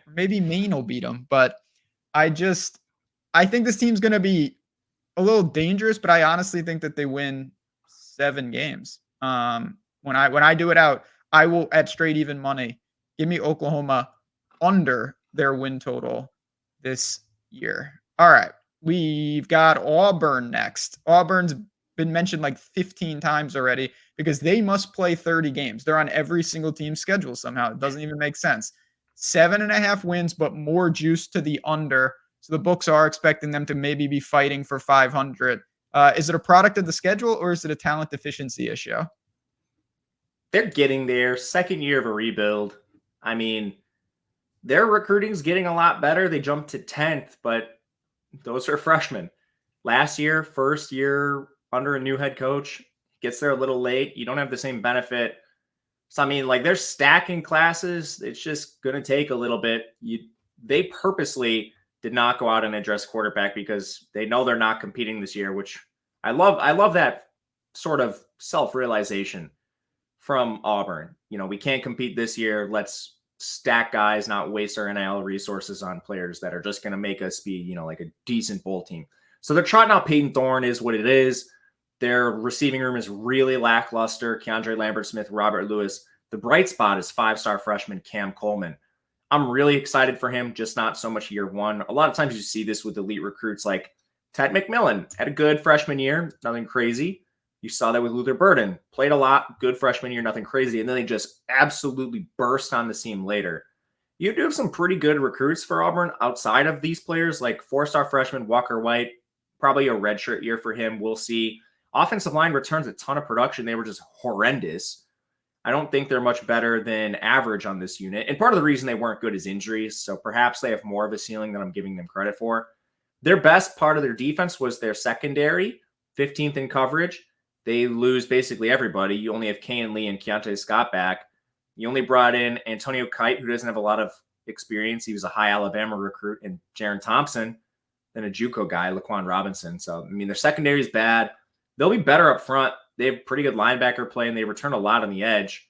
Maybe Maine will beat them, but I think this team's going to be a little dangerous, but I honestly think that they win 7 games. When I do it out, I will at straight even money give me Oklahoma under their win total this year. All right, we've got Auburn next. Auburn's been mentioned like 15 times already because they must play 30 games. They're on every single team's schedule somehow. It doesn't even make sense. 7.5 wins, but more juice to the under. So the books are expecting them to maybe be fighting for 500. Is it a product of the schedule or is it a talent deficiency issue? They're getting there. Second year of a rebuild. I mean, their recruiting's getting a lot better. They jumped to 10th, but those are freshmen. Last year, first year under a new head coach, gets there a little late. You don't have the same benefit. So, I mean, like they're stacking classes. It's just going to take a little bit. They purposely did not go out and address quarterback because they know they're not competing this year, which I love. I love that sort of self-realization from Auburn. You know, we can't compete this year. Let's stack guys, not waste our NIL resources on players that are just going to make us be, you know, like a decent bowl team. So they're trotting out Peyton Thorne is what it is. Their receiving room is really lackluster. Keandre Lambert-Smith, Robert Lewis. The bright spot is 5-star freshman Cam Coleman. I'm really excited for him, just not so much year one. A lot of times you see this with elite recruits like Ted McMillan. Had a good freshman year, nothing crazy. You saw that with Luther Burden. Played a lot, good freshman year, nothing crazy. And then they just absolutely burst on the scene later. You do have some pretty good recruits for Auburn outside of these players, like 4-star freshman Walker White. Probably a redshirt year for him. We'll see. Offensive line returns a ton of production. They were just horrendous. I don't think they're much better than average on this unit. And part of the reason they weren't good is injuries. So perhaps they have more of a ceiling than I'm giving them credit for. Their best part of their defense was their secondary, 15th in coverage. They lose basically everybody. You only have Kayan Lee and Keontae Scott back. You only brought in Antonio Kite, who doesn't have a lot of experience. He was a high Alabama recruit, and Jaron Thompson, then a JUCO guy, Laquan Robinson. So, I mean, their secondary is bad. They'll be better up front. They have pretty good linebacker play, and they return a lot on the edge.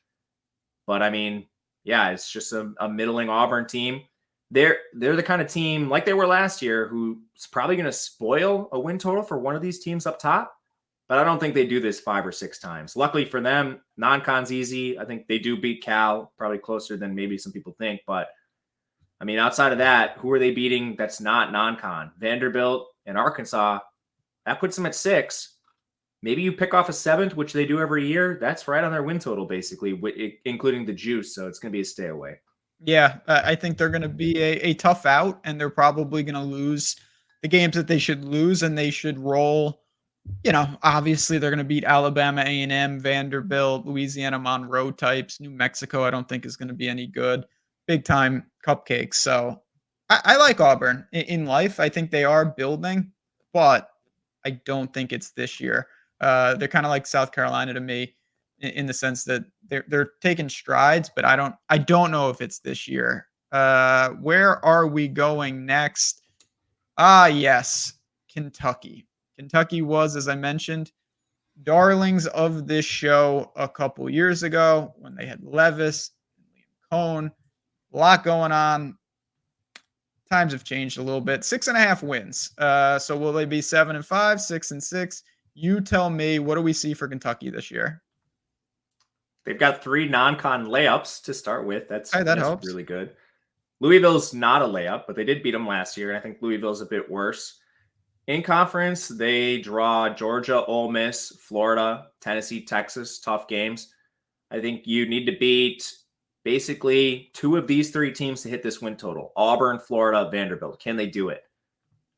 But, I mean, yeah, it's just a middling Auburn team. They're the kind of team, like they were last year, who's probably going to spoil a win total for one of these teams up top. But I don't think they do this 5 or 6 times. Luckily for them, non-con's easy. I think they do beat Cal, probably closer than maybe some people think. But, I mean, outside of that, who are they beating that's not non-con? Vanderbilt and Arkansas, that puts them at 6. Maybe you pick off a 7th, which they do every year. That's right on their win total, basically, including the juice. So it's going to be a stay away. Yeah, I think they're going to be a tough out, and they're probably going to lose the games that they should lose, and they should roll. You know, obviously they're going to beat Alabama, A&M, Vanderbilt, Louisiana Monroe types. New Mexico, I don't think is going to be any good. Big time cupcakes. So I like Auburn in life. I think they are building, but I don't think it's this year. They're kind of like South Carolina to me in the sense that they're taking strides, but I don't know if it's this year. Where are we going next? Yes, Kentucky. Kentucky was, as I mentioned, darlings of this show a couple years ago when they had Levis and Liam Cohn. A lot going on. Times have changed a little bit. 6.5 wins. So will they be 7-5, 6-6? You tell me. What do we see for Kentucky this year? They've got 3 non-con layups to start with. That's helps. Really good. Louisville's not a layup, but they did beat them last year, and I think Louisville's a bit worse. In conference, they draw Georgia, Ole Miss, Florida, Tennessee, Texas, tough games. I think you need to beat basically 2 of these 3 teams to hit this win total. Auburn, Florida, Vanderbilt. Can they do it?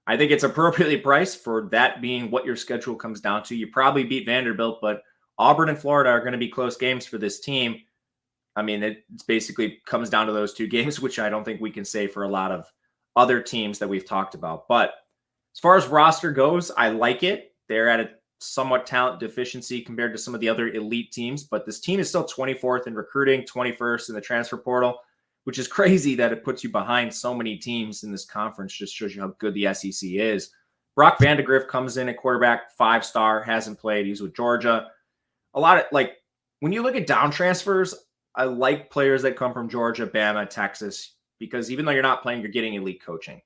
I think it's appropriately priced for that being what your schedule comes down to. You probably beat Vanderbilt, but Auburn and Florida are going to be close games for this team. I mean, it basically comes down to those 2 games, which I don't think we can say for a lot of other teams that we've talked about. But as far as roster goes, I like it. They're at a somewhat talent deficiency compared to some of the other elite teams, but this team is still 24th in recruiting, 21st in the transfer portal, which is crazy that it puts you behind so many teams in this conference. Just shows you how good the SEC is. Brock Vandegrift comes in at quarterback, 5-star, hasn't played. He's with Georgia. A lot of, like, when you look at down transfers, I like players that come from Georgia, Bama, Texas. because even though you're not playing, you're getting elite coaching.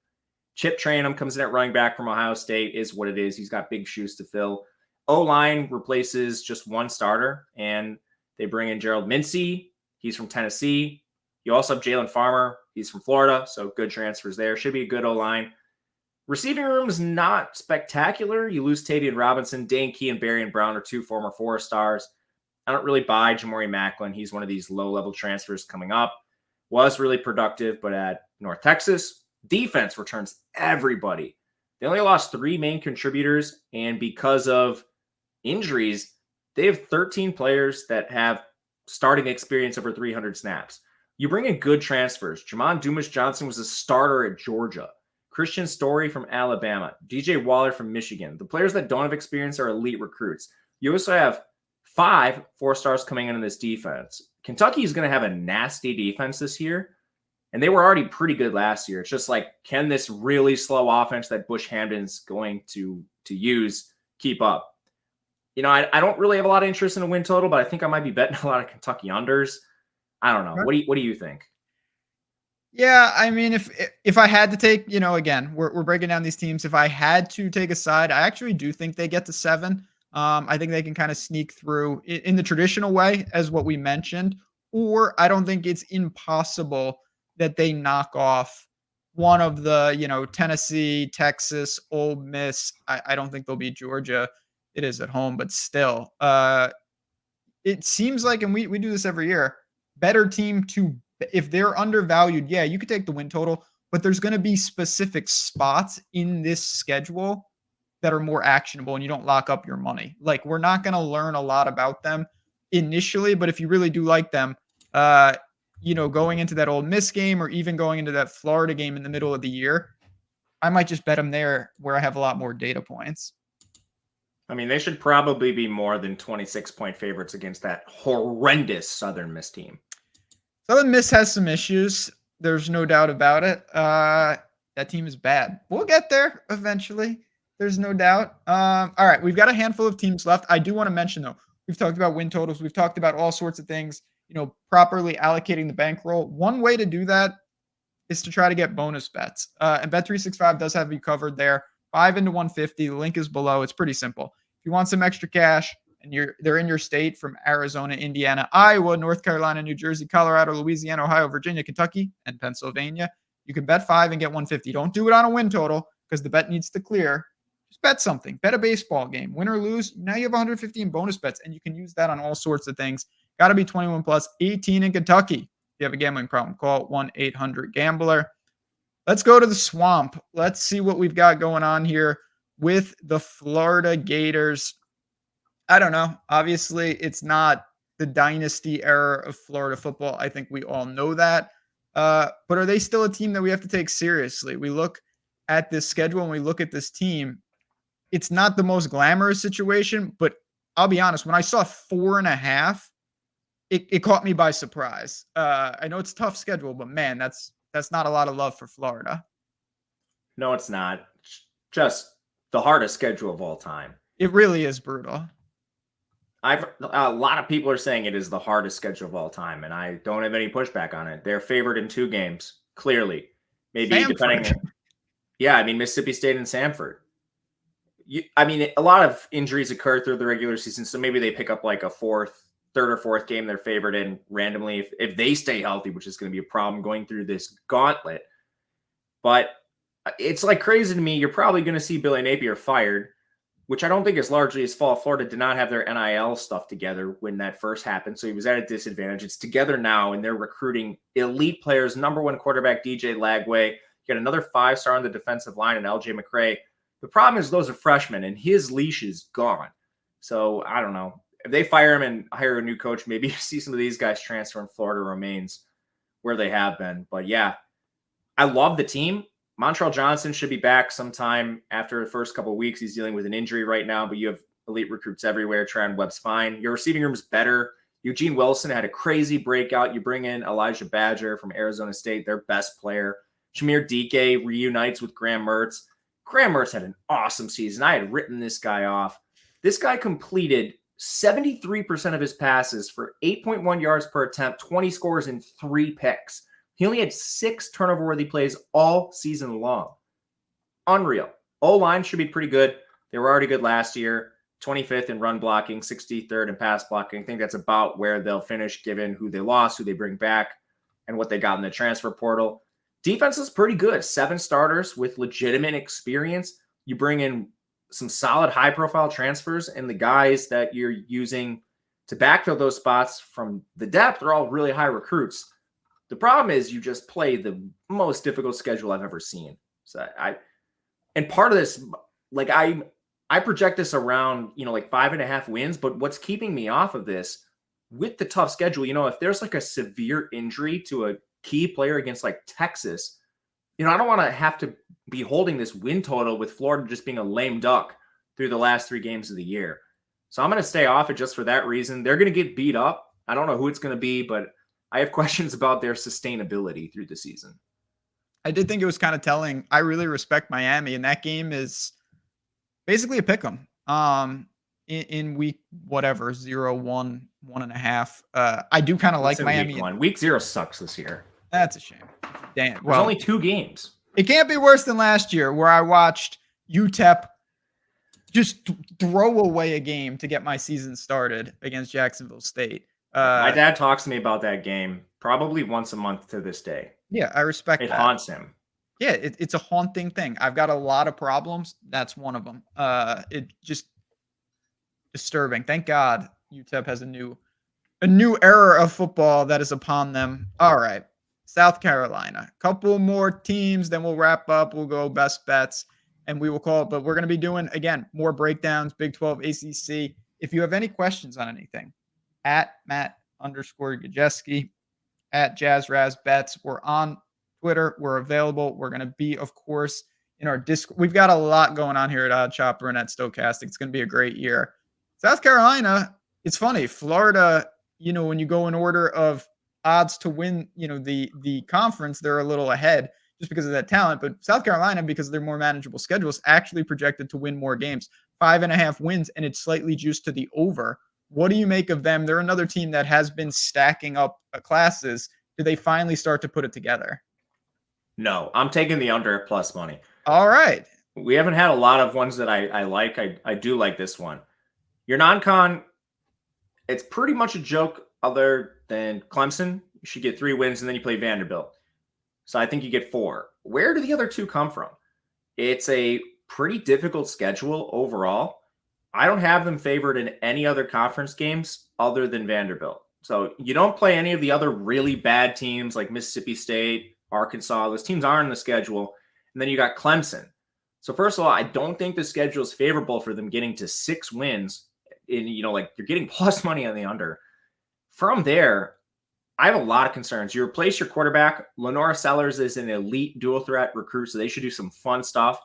Chip Trayanum comes in at running back from Ohio State, is what it is. He's got big shoes to fill. O-line replaces just one starter, and they bring in Gerald Mincey. He's from Tennessee. You also have Jalen Farmer. He's from Florida, so good transfers there. Should be a good O-line. Receiving room is not spectacular. You lose Tavian Robinson. Dane Key and Barry Brown are two former 4-stars. I don't really buy Jamori Macklin. He's one of these low-level transfers coming up. Was really productive, but at North Texas, defense returns everybody. They only lost 3 main contributors, and because of injuries, they have 13 players that have starting experience over 300 snaps. You bring in good transfers. Jamon Dumas-Johnson was a starter at Georgia. Christian Story from Alabama. DJ Waller from Michigan. The players that don't have experience are elite recruits. You also have 5 4-stars coming into this defense. Kentucky is going to have a nasty defense this year, and they were already pretty good last year. It's just like, can this really slow offense that Bush Hamden's going to use keep up? You know, I don't really have a lot of interest in a win total, but I think I might be betting a lot of Kentucky unders. I don't know. What do you think? Yeah, I mean, if I had to take, again, we're breaking down these teams. If I had to take a side, I actually do think they get to 7. I think they can kind of sneak through in the traditional way, as what we mentioned, or I don't think it's impossible that they knock off one of the, Tennessee, Texas, Ole Miss. I don't think they'll beat Georgia. It is at home, but still, it seems like, and we do this every year, better team to, if they're undervalued, yeah, you could take the win total, but there's going to be specific spots in this schedule that are more actionable and you don't lock up your money. Like, we're not going to learn a lot about them initially, but if you really do like them, going into that Ole Miss game or even going into that Florida game in the middle of the year, I might just bet them there where I have a lot more data points. I mean, they should probably be more than 26-point favorites against that horrendous Southern Miss team. Southern Miss has some issues. There's no doubt about it. That team is bad. We'll get there eventually. There's no doubt. All right, we've got a handful of teams left. I do want to mention, though, we've talked about win totals. We've talked about all sorts of things, properly allocating the bankroll. One way to do that is to try to get bonus bets. And Bet365 does have you covered there. 5 into 150. The link is below. It's pretty simple. If you want some extra cash and they're in your state from Arizona, Indiana, Iowa, North Carolina, New Jersey, Colorado, Louisiana, Ohio, Virginia, Kentucky, and Pennsylvania, you can bet 5 and get 150. Don't do it on a win total because the bet needs to clear. Just bet something. Bet a baseball game. Win or lose, now you have 150 in bonus bets, and you can use that on all sorts of things. Got to be 21 plus, 18 in Kentucky. If you have a gambling problem, call 1-800-GAMBLER. Let's go to the swamp. Let's see what we've got going on here with the Florida Gators. I don't know. Obviously, it's not the dynasty era of Florida football. I think we all know that. But are they still a team that we have to take seriously? We look at this schedule and we look at this team. It's not the most glamorous situation, but I'll be honest. When I saw 4.5, it caught me by surprise. I know it's a tough schedule, but man, that's not a lot of love for Florida. No, it's not. Just the hardest schedule of all time. It really is brutal. A lot of people are saying it is the hardest schedule of all time, and I don't have any pushback on it. They're favored in 2 games, clearly. Maybe Samford. depending. Yeah, I mean, Mississippi State and Samford. A lot of injuries occur through the regular season, so maybe they pick up like a third or fourth game they're favored in randomly if they stay healthy, which is going to be a problem going through this gauntlet. But it's like crazy to me. You're probably going to see Billy Napier fired, which I don't think is largely his fault. Florida did not have their NIL stuff together when that first happened, so he was at a disadvantage. It's together now, and they're recruiting elite players. Number 1 quarterback, DJ Lagway. You got another 5-star on the defensive line, and LJ McCray. The problem is those are freshmen, and his leash is gone. So I don't know. If they fire him and hire a new coach, maybe you see some of these guys transfer and Florida remains where they have been. But yeah, I love the team. Montrell Johnson should be back sometime after the first couple of weeks. He's dealing with an injury right now, but you have elite recruits everywhere. Tryon Webb's fine. Your receiving room is better. Eugene Wilson had a crazy breakout. You bring in Elijah Badger from Arizona State, their best player. Shamir Dike reunites with Graham Mertz. Graham Mertz had an awesome season. I had written this guy off. This guy completed 73% of his passes for 8.1 yards per attempt, 20 scores, and 3 picks. He only had 6 turnover-worthy plays all season long. Unreal. O-line should be pretty good. They were already good last year. 25th in run blocking, 63rd in pass blocking. I think that's about where they'll finish given who they lost, who they bring back, and what they got in the transfer portal. Defense is pretty good. 7 starters with legitimate experience. You bring in some solid high-profile transfers, and the guys that you're using to backfill those spots from the depth are all really high recruits. The problem is you just play the most difficult schedule I've ever seen. And part of this, like I project this around, like 5.5 wins, but what's keeping me off of this with the tough schedule, if there's like a severe injury to a key player against like Texas, I don't want to have to be holding this win total with Florida just being a lame duck through the last 3 games of the year. So I'm going to stay off it just for that reason. They're going to get beat up. I don't know who it's going to be, but I have questions about their sustainability through the season. I did think it was kind of telling. I really respect Miami, and that game is basically a pick 'em. In week whatever 0, 1, 1.5. I do kind of like Miami. Week 1. Week 0 sucks this year. That's a shame. Damn. There's only 2 games. It can't be worse than last year, where I watched UTEP just throw away a game to get my season started against Jacksonville State. My dad talks to me about that game probably once a month to this day. Yeah, I respect that. It haunts him. Yeah, it's a haunting thing. I've got a lot of problems. That's one of them. It just disturbing. Thank God UTEP has a new era of football that is upon them. All right, South Carolina. Couple more teams, then we'll wrap up. We'll go best bets, and we will call it. But we're going to be doing, again, more breakdowns, Big 12, ACC. If you have any questions on anything, at Matt_Gaejwski, at JazzRazBets. We're on Twitter. We're available. We're going to be, of course, in our Discord. We've got a lot going on here at Odd Chopper and at Stokastic. It's going to be a great year. South Carolina, it's funny. Florida, when you go in order of odds to win, the conference, they're a little ahead just because of that talent. But South Carolina, because of their more manageable schedules, actually projected to win more games. 5.5 wins, and it's slightly juiced to the over. What do you make of them? They're another team that has been stacking up classes. Do they finally start to put it together? No, I'm taking the under at plus money. All right. We haven't had a lot of ones that I like. I do like this one. Your non-con, it's pretty much a joke other than Clemson. You should get 3 wins, and then you play Vanderbilt. So I think you get 4. Where do the other 2 come from? It's a pretty difficult schedule overall. I don't have them favored in any other conference games other than Vanderbilt. So you don't play any of the other really bad teams like Mississippi State, Arkansas. Those teams aren't in the schedule. And then you got Clemson. So first of all, I don't think the schedule is favorable for them getting to 6 wins. You're getting plus money on the under. From there, I have a lot of concerns. You replace your quarterback. Lenora Sellers is an elite dual threat recruit, so they should do some fun stuff.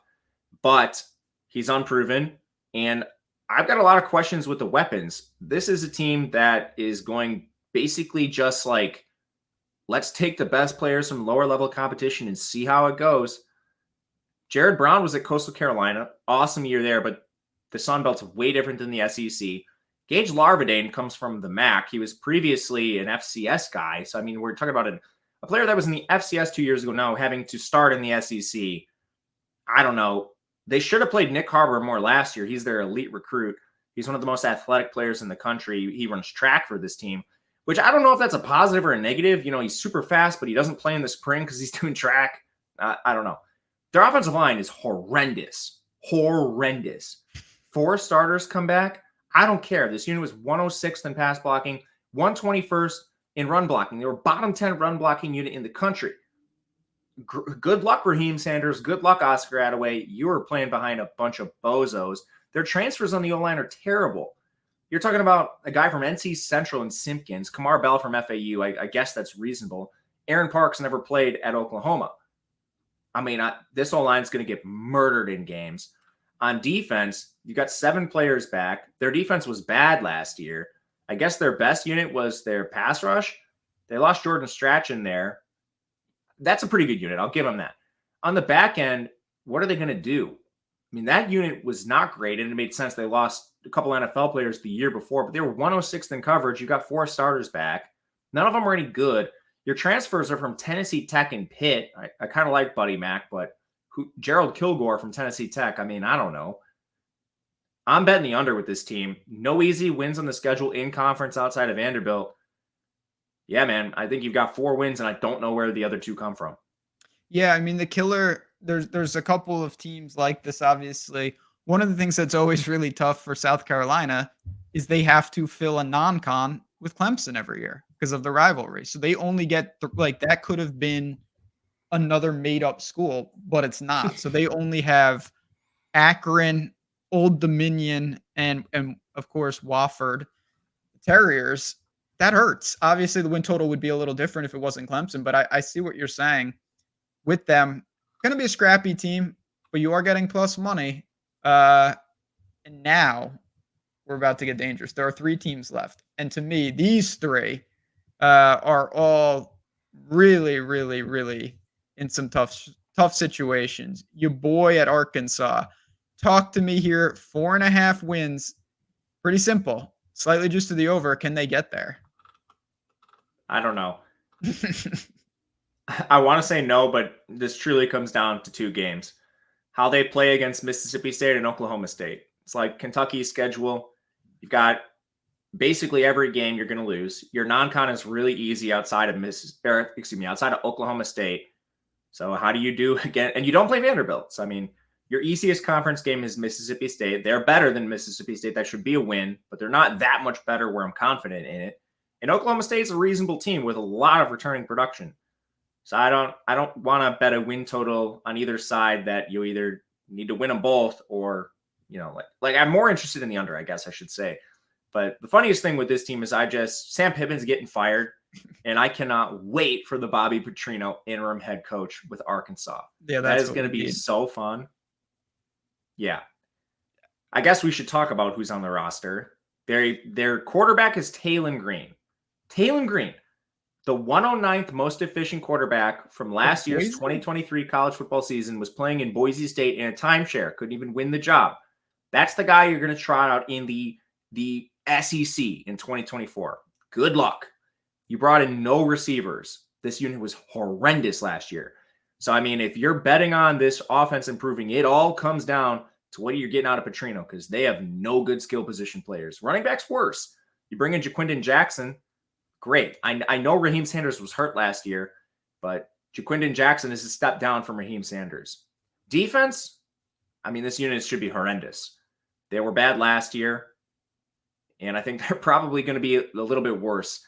But he's unproven. And I've got a lot of questions with the weapons. This is a team that is going basically just like, let's take the best players from lower level competition and see how it goes. Jared Brown was at Coastal Carolina. Awesome year there, but the Sun Belt's way different than the SEC. Gage Larvadain comes from the MAC. He was previously an FCS guy. So, we're talking about a player that was in the FCS 2 years ago now having to start in the SEC. I don't know. They should have played Nick Harbor more last year. He's their elite recruit. He's one of the most athletic players in the country. He runs track for this team, which I don't know if that's a positive or a negative. He's super fast, but he doesn't play in the spring because he's doing track. I don't know. Their offensive line is horrendous. Horrendous. 4 starters come back. I don't care. This unit was 106th in pass blocking, 121st in run blocking. They were bottom 10 run blocking unit in the country. Good luck, Raheem Sanders. Good luck, Oscar Attaway. You are playing behind a bunch of bozos. Their transfers on the O-line are terrible. You're talking about a guy from NC Central and Simpkins, Kamar Bell from FAU. I guess that's reasonable. Aaron Parks never played at Oklahoma. This O-line is going to get murdered in games. On defense, you got 7 players back. Their defense was bad last year. I guess their best unit was their pass rush. They lost Jordan Strachan there. That's a pretty good unit. I'll give them that. On the back end, what are they going to do? That unit was not great, and it made sense. They lost a couple NFL players the year before, but they were 106th in coverage. You got 4 starters back. None of them were any good. Your transfers are from Tennessee Tech and Pitt. I kind of like Buddy Mack, but Gerald Kilgore from Tennessee Tech, I mean, I don't know. I'm betting the under with this team. No easy wins on the schedule in conference outside of Vanderbilt. Yeah, man, I think you've got 4 wins, and I don't know where the other 2 come from. Yeah, I mean, the killer, there's a couple of teams like this, obviously. One of the things that's always really tough for South Carolina is they have to fill a non-con with Clemson every year because of the rivalry. So they only get, like, that could have been another made-up school, but it's not. So they only have Akron, Old Dominion, and of course, Wofford Terriers. That hurts. Obviously, the win total would be a little different if it wasn't Clemson, but I see what you're saying with them. Going to be a scrappy team, but you are getting plus money. And now we're about to get dangerous. There are 3 teams left. And to me, these 3 are all really, really, really in some tough situations. Your boy at Arkansas. Talk to me here. 4.5 wins. Pretty simple. Slightly juiced to the over. Can they get there? I don't know. I want to say no, but this truly comes down to 2 games. How they play against Mississippi State and Oklahoma State. It's like Kentucky's schedule. You've got basically every game you're going to lose. Your non-con is really easy outside of outside of Oklahoma State. So how do you do again? And you don't play Vanderbilt. So I mean, your easiest conference game is Mississippi State. They're better than Mississippi State. That should be a win, but they're not that much better where I'm confident in it. And Oklahoma State's a reasonable team with a lot of returning production. So I don't want to bet a win total on either side that you either need to win them both or, like I'm more interested in the under, I guess I should say. But the funniest thing with this team is Sam Pittman's getting fired, and I cannot wait for the Bobby Petrino interim head coach with Arkansas. Yeah, that is going to be so fun. Yeah. I guess we should talk about who's on the roster. Their quarterback is Taylon Green. Taylon Green, the 109th most efficient quarterback from last year's 2023 college football season, was playing in Boise State in a timeshare. Couldn't even win the job. That's the guy you're going to trot out in the SEC in 2024. Good luck. You brought in no receivers. This unit was horrendous last year. So, I mean, if you're betting on this offense improving, it all comes down to what you're getting out of Petrino because they have no good skill position players. Running back's worse. You bring in Jaquindon Jackson, great. I know Raheem Sanders was hurt last year, but Jaquindon Jackson is a step down from Raheem Sanders. Defense, I mean, this unit should be horrendous. They were bad last year, and I think they're probably going to be a little bit worse.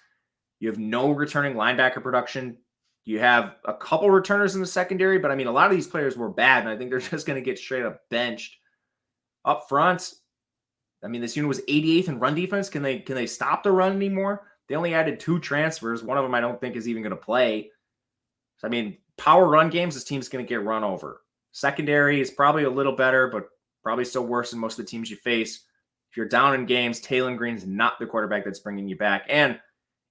You have no returning linebacker production. You have a couple returners in the secondary, but I mean, a lot of these players were bad, and I think they're just going to get straight up benched. Up front, I mean, this unit was 88th in run defense. Can they stop the run anymore? They only added 2 transfers. One of them I don't think is even going to play. So, I mean, power run games, this team's going to get run over. Secondary is probably a little better, but probably still worse than most of the teams you face. If you're down in games, Taylon Green's not the quarterback that's bringing you back. And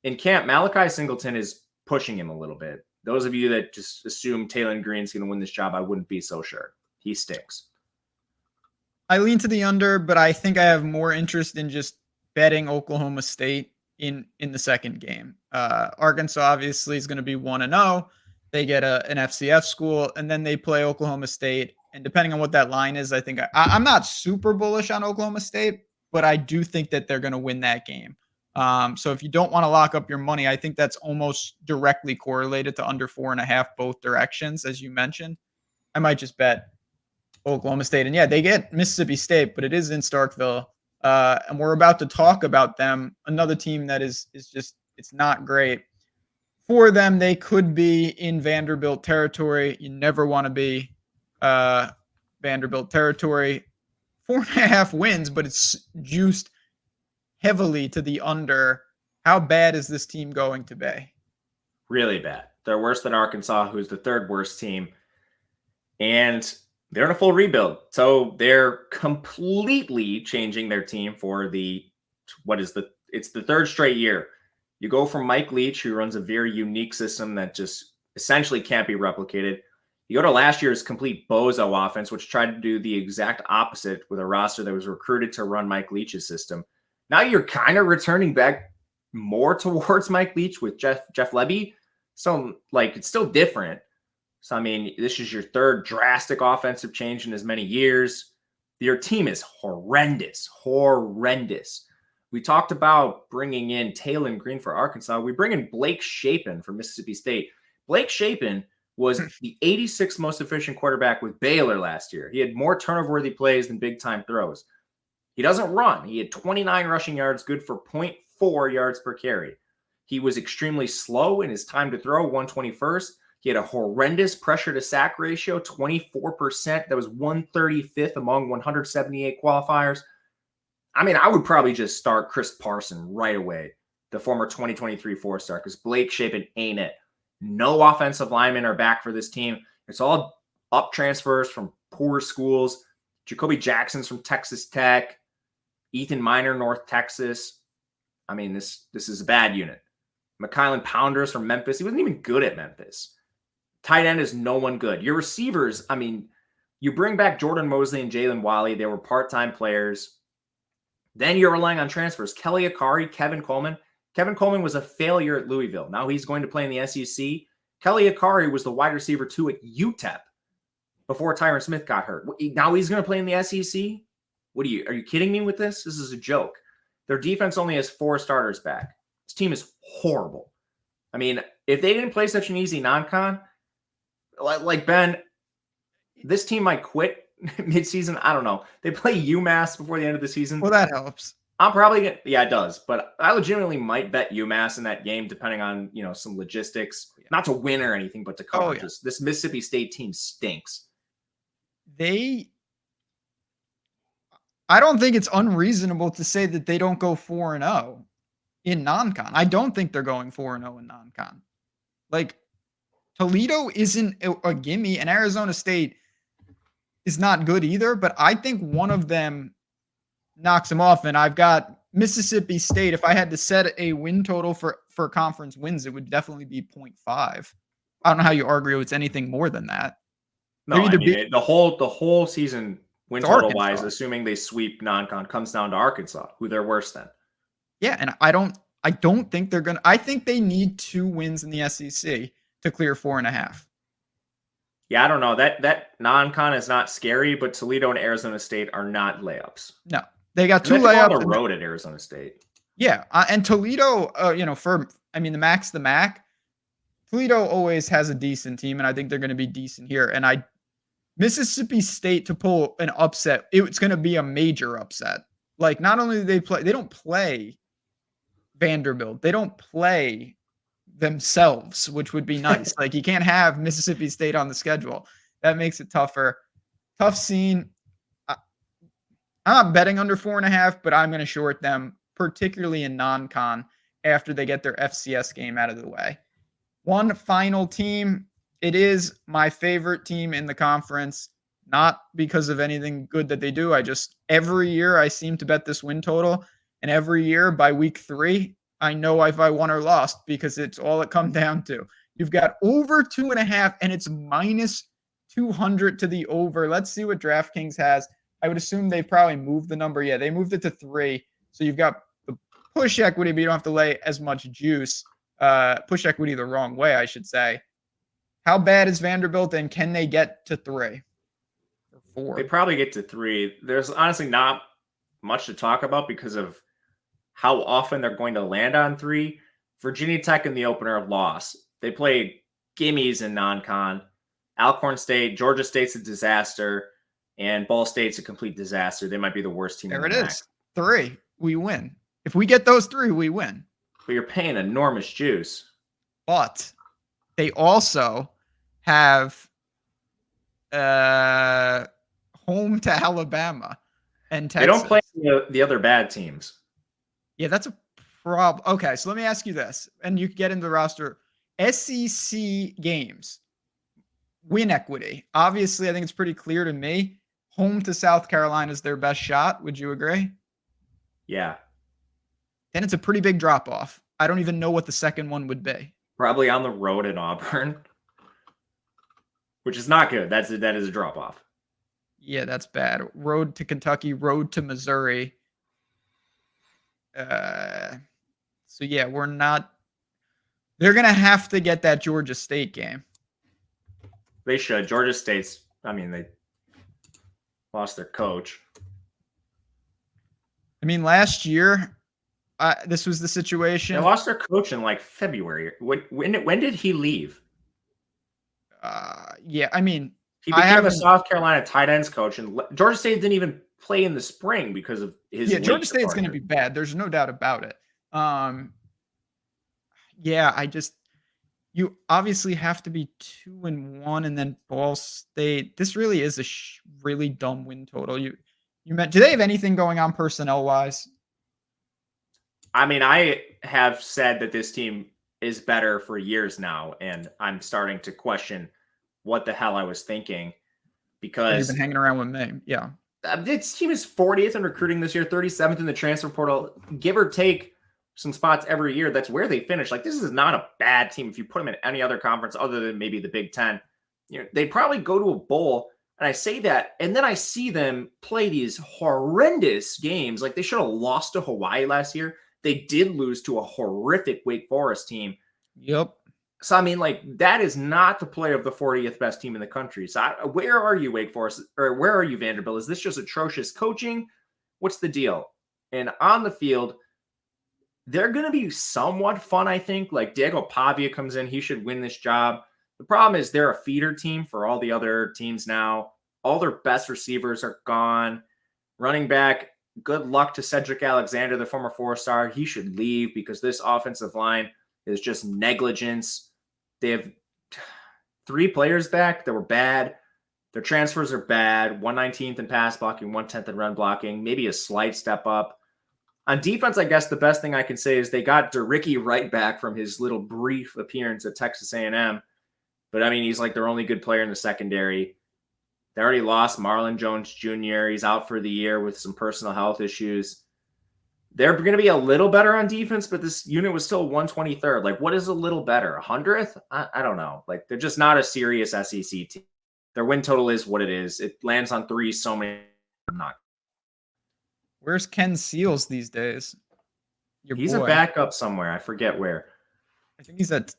in camp, Malachi Singleton is pushing him a little bit. Those of you that just assume Taylon Green's going to win this job, I wouldn't be so sure. He stinks. I lean to the under, but I think I have more interest in just betting Oklahoma State in the second game. Arkansas obviously is going to be 1-0. They get an FCS school, and then they play Oklahoma State. And depending on what that line is, I think I'm not super bullish on Oklahoma State, but I do think that they're going to win that game. So if you don't want to lock up your money, I think that's almost directly correlated to under 4.5 both directions, as you mentioned. I might just bet Oklahoma State. And yeah, they get Mississippi State, but it is in Starkville. And we're about to talk about them. Another team that is just, it's not great. For them, they could be in Vanderbilt territory. You never want to be Vanderbilt territory. 4.5 wins, but it's juiced heavily to the under. How bad is this team going to be? Really bad. They're worse than Arkansas, who's the 3rd worst team. And they're in a full rebuild. So they're completely changing their team for it's the 3rd straight year. You go from Mike Leach, who runs a very unique system that just essentially can't be replicated. You go to last year's complete bozo offense, which tried to do the exact opposite with a roster that was recruited to run Mike Leach's system. Now you're kind of returning back more towards Mike Leach with Jeff Lebby. So, like, it's still different. So, I mean, this is your third drastic offensive change in as many years. Your team is horrendous. We talked about bringing in Taylon Green for Arkansas. We bring in Blake Shapen for Mississippi State. Blake Shapen was the 86th most efficient quarterback with Baylor last year. He had more turnover-worthy plays than big-time throws. He doesn't run. He had 29 rushing yards, good for 0.4 yards per carry. He was extremely slow in his time to throw, 121st. He had a horrendous pressure to sack ratio, 24%. That was 135th among 178 qualifiers. I mean, I would probably just start Chris Parson right away, the former 2023 four-star, because Blake Shapen ain't it. No offensive linemen are back for this team. It's all up transfers from poor schools. Jacoby Jackson's from Texas Tech. Ethan Miner, North Texas. I mean, this is a bad unit. McKylan Pounders from Memphis. He wasn't even good at Memphis. Tight end is no one good. Your receivers, I mean, you bring back Jordan Mosley and Jalen Wally. They were part-time players. Then you're relying on transfers. Kelly Akari, Kevin Coleman. Kevin Coleman was a failure at Louisville. Now he's going to play in the SEC. Kelly Akari was the wide receiver 2 at UTEP before Tyron Smith got hurt. Now he's going to play in the SEC? Are you kidding me with this? This is a joke. Their defense only has 4 starters back. This team is horrible. I mean, if they didn't play such an easy non-con, like Ben, this team might quit midseason. I don't know. They play UMass before the end of the season. Well, that helps. I'm probably going to, yeah, it does. But I legitimately might bet UMass in that game, depending on, some logistics. Not to win or anything, but to cover. Oh, yeah. Just this Mississippi State team stinks. I don't think it's unreasonable to say that they don't go 4-0 in non-con. I don't think they're going 4-0 in non-con. Like, Toledo isn't a gimme, and Arizona State is not good either, but I think one of them knocks them off, and I've got Mississippi State. If I had to set a win total for conference wins, it would definitely be 0.5. I don't know how you argue it's anything more than that. No, I mean, the whole season win total wise, assuming they sweep non-con, comes down to Arkansas, who they're worse than. Yeah, and I don't think they're gonna. I think they need 2 wins in the SEC to clear 4.5. Yeah, I don't know. That non-con is not scary, but Toledo and Arizona State are not layups. No, they got 2 layups on the road at Arizona State. Yeah, and Toledo, the MAC's the MAC. Toledo always has a decent team, and I think they're going to be decent here. And Mississippi State to pull an upset, it's going to be a major upset. Like, not only do they don't play Vanderbilt, they don't play themselves, which would be nice. Like, you can't have Mississippi State on the schedule. That makes it tougher. Tough scene. I'm not betting under 4.5, but I'm going to short them, particularly in non-con, after they get their FCS game out of the way. One final team. It is my favorite team in the conference, not because of anything good that they do. Every year I seem to bet this win total, and every year by week 3, I know if I won or lost because it's all it comes down to. You've got over 2.5, and it's minus 200 to the over. Let's see what DraftKings has. I would assume they probably moved the number. Yeah, they moved it to 3. So you've got the push equity, but you don't have to lay as much juice. Push equity the wrong way, I should say. How bad is Vanderbilt, and can they get to 3 or 4? They probably get to 3. There's honestly not much to talk about because of how often they're going to land on 3. Virginia Tech in the opener loss. They played gimmies in non-con. Alcorn State, Georgia State's a disaster, and Ball State's a complete disaster. They might be the worst team in the MAC. There it is. 3. We win. If we get those 3, we win. But you're paying enormous juice. But they also have home to Alabama and Texas. They don't play the other bad teams. Yeah, that's a problem. Okay, so let me ask you this, and you can get into the roster. SEC games, win equity. Obviously, I think it's pretty clear to me. Home to South Carolina is their best shot. Would you agree? Yeah. Then it's a pretty big drop-off. I don't even know what the second one would be. Probably on the road in Auburn, which is not good. That is a drop-off. Yeah, that's bad. Road to Kentucky, road to Missouri. So, yeah, we're not They're going to have to get that Georgia State game. They should. Georgia State's, I mean, they lost their coach. I mean, last year, this was the situation. They lost their coach in like February. When did he leave? Yeah, I mean, he became a South Carolina tight ends coach, and Georgia State didn't even play in the spring because of his. Yeah, Georgia State's going to be bad. There's no doubt about it. Yeah, you obviously have to be 2-1, and then Ball State. This really is a really dumb win total. You meant? Do they have anything going on personnel wise? I mean, I have said that this team is better for years now, and I'm starting to question what the hell I was thinking because you've been hanging around with me. Yeah, this team is 40th in recruiting this year, 37th in the transfer portal, give or take some spots every year. That's where they finish. Like, this is not a bad team if you put them in any other conference other than maybe the Big Ten. You know, they'd probably go to a bowl. And I say that, and then I see them play these horrendous games. Like, they should have lost to Hawaii last year. They did lose to a horrific Wake Forest team. Yep. So, I mean, like, that is not the play of the 40th best team in the country. So, where are you, Wake Forest? Or where are you, Vanderbilt? Is this just atrocious coaching? What's the deal? And on the field, they're going to be somewhat fun, I think. Like, Diego Pavia comes in. He should win this job. The problem is they're a feeder team for all the other teams now. All their best receivers are gone. Running back, good luck to Cedric Alexander, the former 4-star. He should leave because this offensive line is just negligence. They have 3 players back that were bad. Their transfers are bad. 119th in pass blocking, 110th in run blocking. Maybe a slight step up. On defense, I guess the best thing I can say is they got DeRicky Wright back from his little brief appearance at Texas A&M. But, I mean, he's like their only good player in the secondary. They already lost Marlon Jones Jr. He's out for the year with some personal health issues. They're going to be a little better on defense, but this unit was still 123rd. Like, what is a little better? 100th? I don't know. Like, they're just not a serious SEC team. Their win total is what it is. It lands on 3 so many. I'm not. Where's Ken Seals these days? He's a backup somewhere. I forget where. I think he's at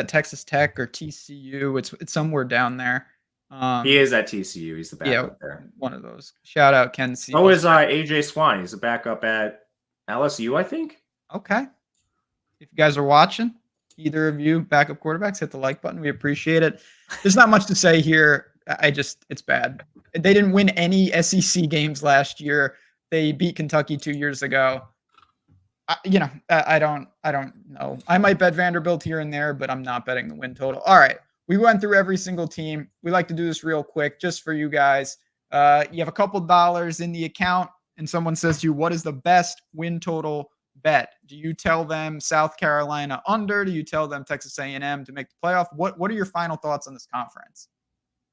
Texas Tech or TCU. It's somewhere down there. He is at TCU. He's the backup there. One of those. Shout out Ken Seals. Oh, is AJ Swan. He's a backup at LSU, I think. Okay. If you guys are watching, either of you backup quarterbacks, hit the like button. We appreciate it. There's not much to say here. It's bad. They didn't win any SEC games last year. They beat Kentucky 2 years ago. I don't know. I might bet Vanderbilt here and there, but I'm not betting the win total. All right. We went through every single team. We like to do this real quick just for you guys. You have a couple dollars in the account and someone says to you, what is the best win total bet? Do you tell them South Carolina under? Do you tell them Texas A&M to make the playoff? What are your final thoughts on this conference?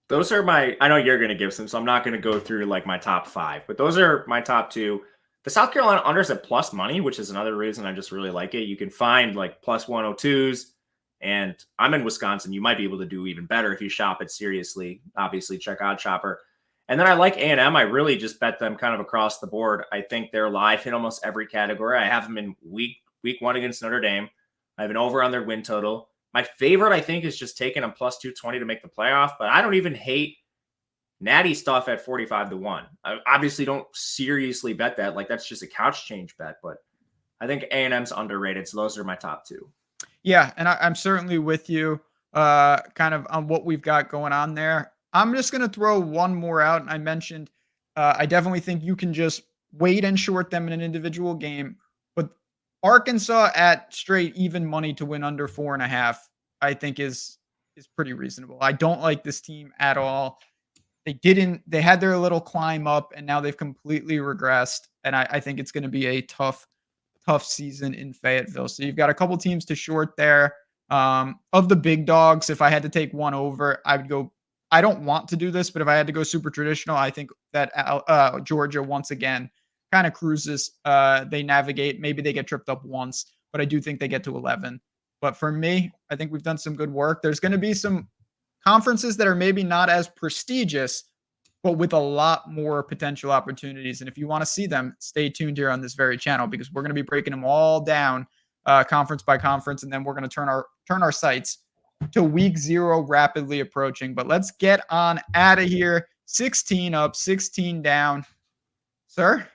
Those are I know you're going to give some, so I'm not going to go through like my top 5, but those are my top 2. The South Carolina unders at plus money, which is another reason I just really like it. You can find like plus 102s. And I'm in Wisconsin. You might be able to do even better if you shop it seriously. Obviously, check out Chopper. And then I like A&M. I really just bet them kind of across the board. I think they're live in almost every category. I have them in week 1 against Notre Dame. I have an over on their win total. My favorite, I think, is just taking them plus 220 to make the playoff. But I don't even hate Natty stuff at 45-1. I obviously don't seriously bet that. Like, that's just a couch change bet. But I think A&M's underrated. So those are my top 2. Yeah, and I'm certainly with you kind of on what we've got going on there. I'm just going to throw one more out. And I mentioned I definitely think you can just wait and short them in an individual game. But Arkansas at straight even money to win under 4.5, I think is pretty reasonable. I don't like this team at all. They had their little climb up and now they've completely regressed. And I think it's going to be a tough season in Fayetteville. So you've got a couple teams to short there. Of the big dogs, if I had to take one over, I would go. I don't want to do this, but if I had to go super traditional, I think that Georgia once again kind of cruises. They navigate. Maybe they get tripped up once, but I do think they get to 11. But for me, I think we've done some good work. There's going to be some conferences that are maybe not as prestigious, but with a lot more potential opportunities. And if you want to see them, stay tuned here on this very channel because we're going to be breaking them all down conference by conference, and then we're going to turn our sights to week 0 rapidly approaching. But let's get on out of here. 16 up, 16 down. Sir,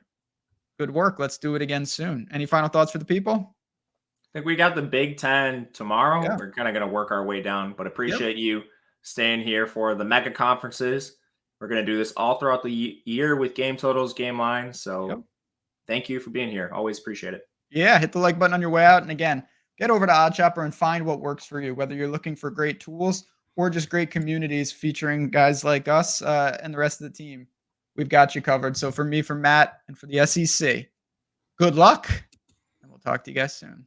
good work. Let's do it again soon. Any final thoughts for the people? I think we got the Big Ten tomorrow. Yeah. We're kind of going to work our way down, but appreciate you staying here for the mega conferences. We're going to do this all throughout the year with game totals, game lines. So thank you for being here. Always appreciate it. Yeah, hit the like button on your way out. And again, get over to OddsShopper and find what works for you, whether you're looking for great tools or just great communities featuring guys like us and the rest of the team. We've got you covered. So for me, for Matt, and for the SEC, good luck, and we'll talk to you guys soon.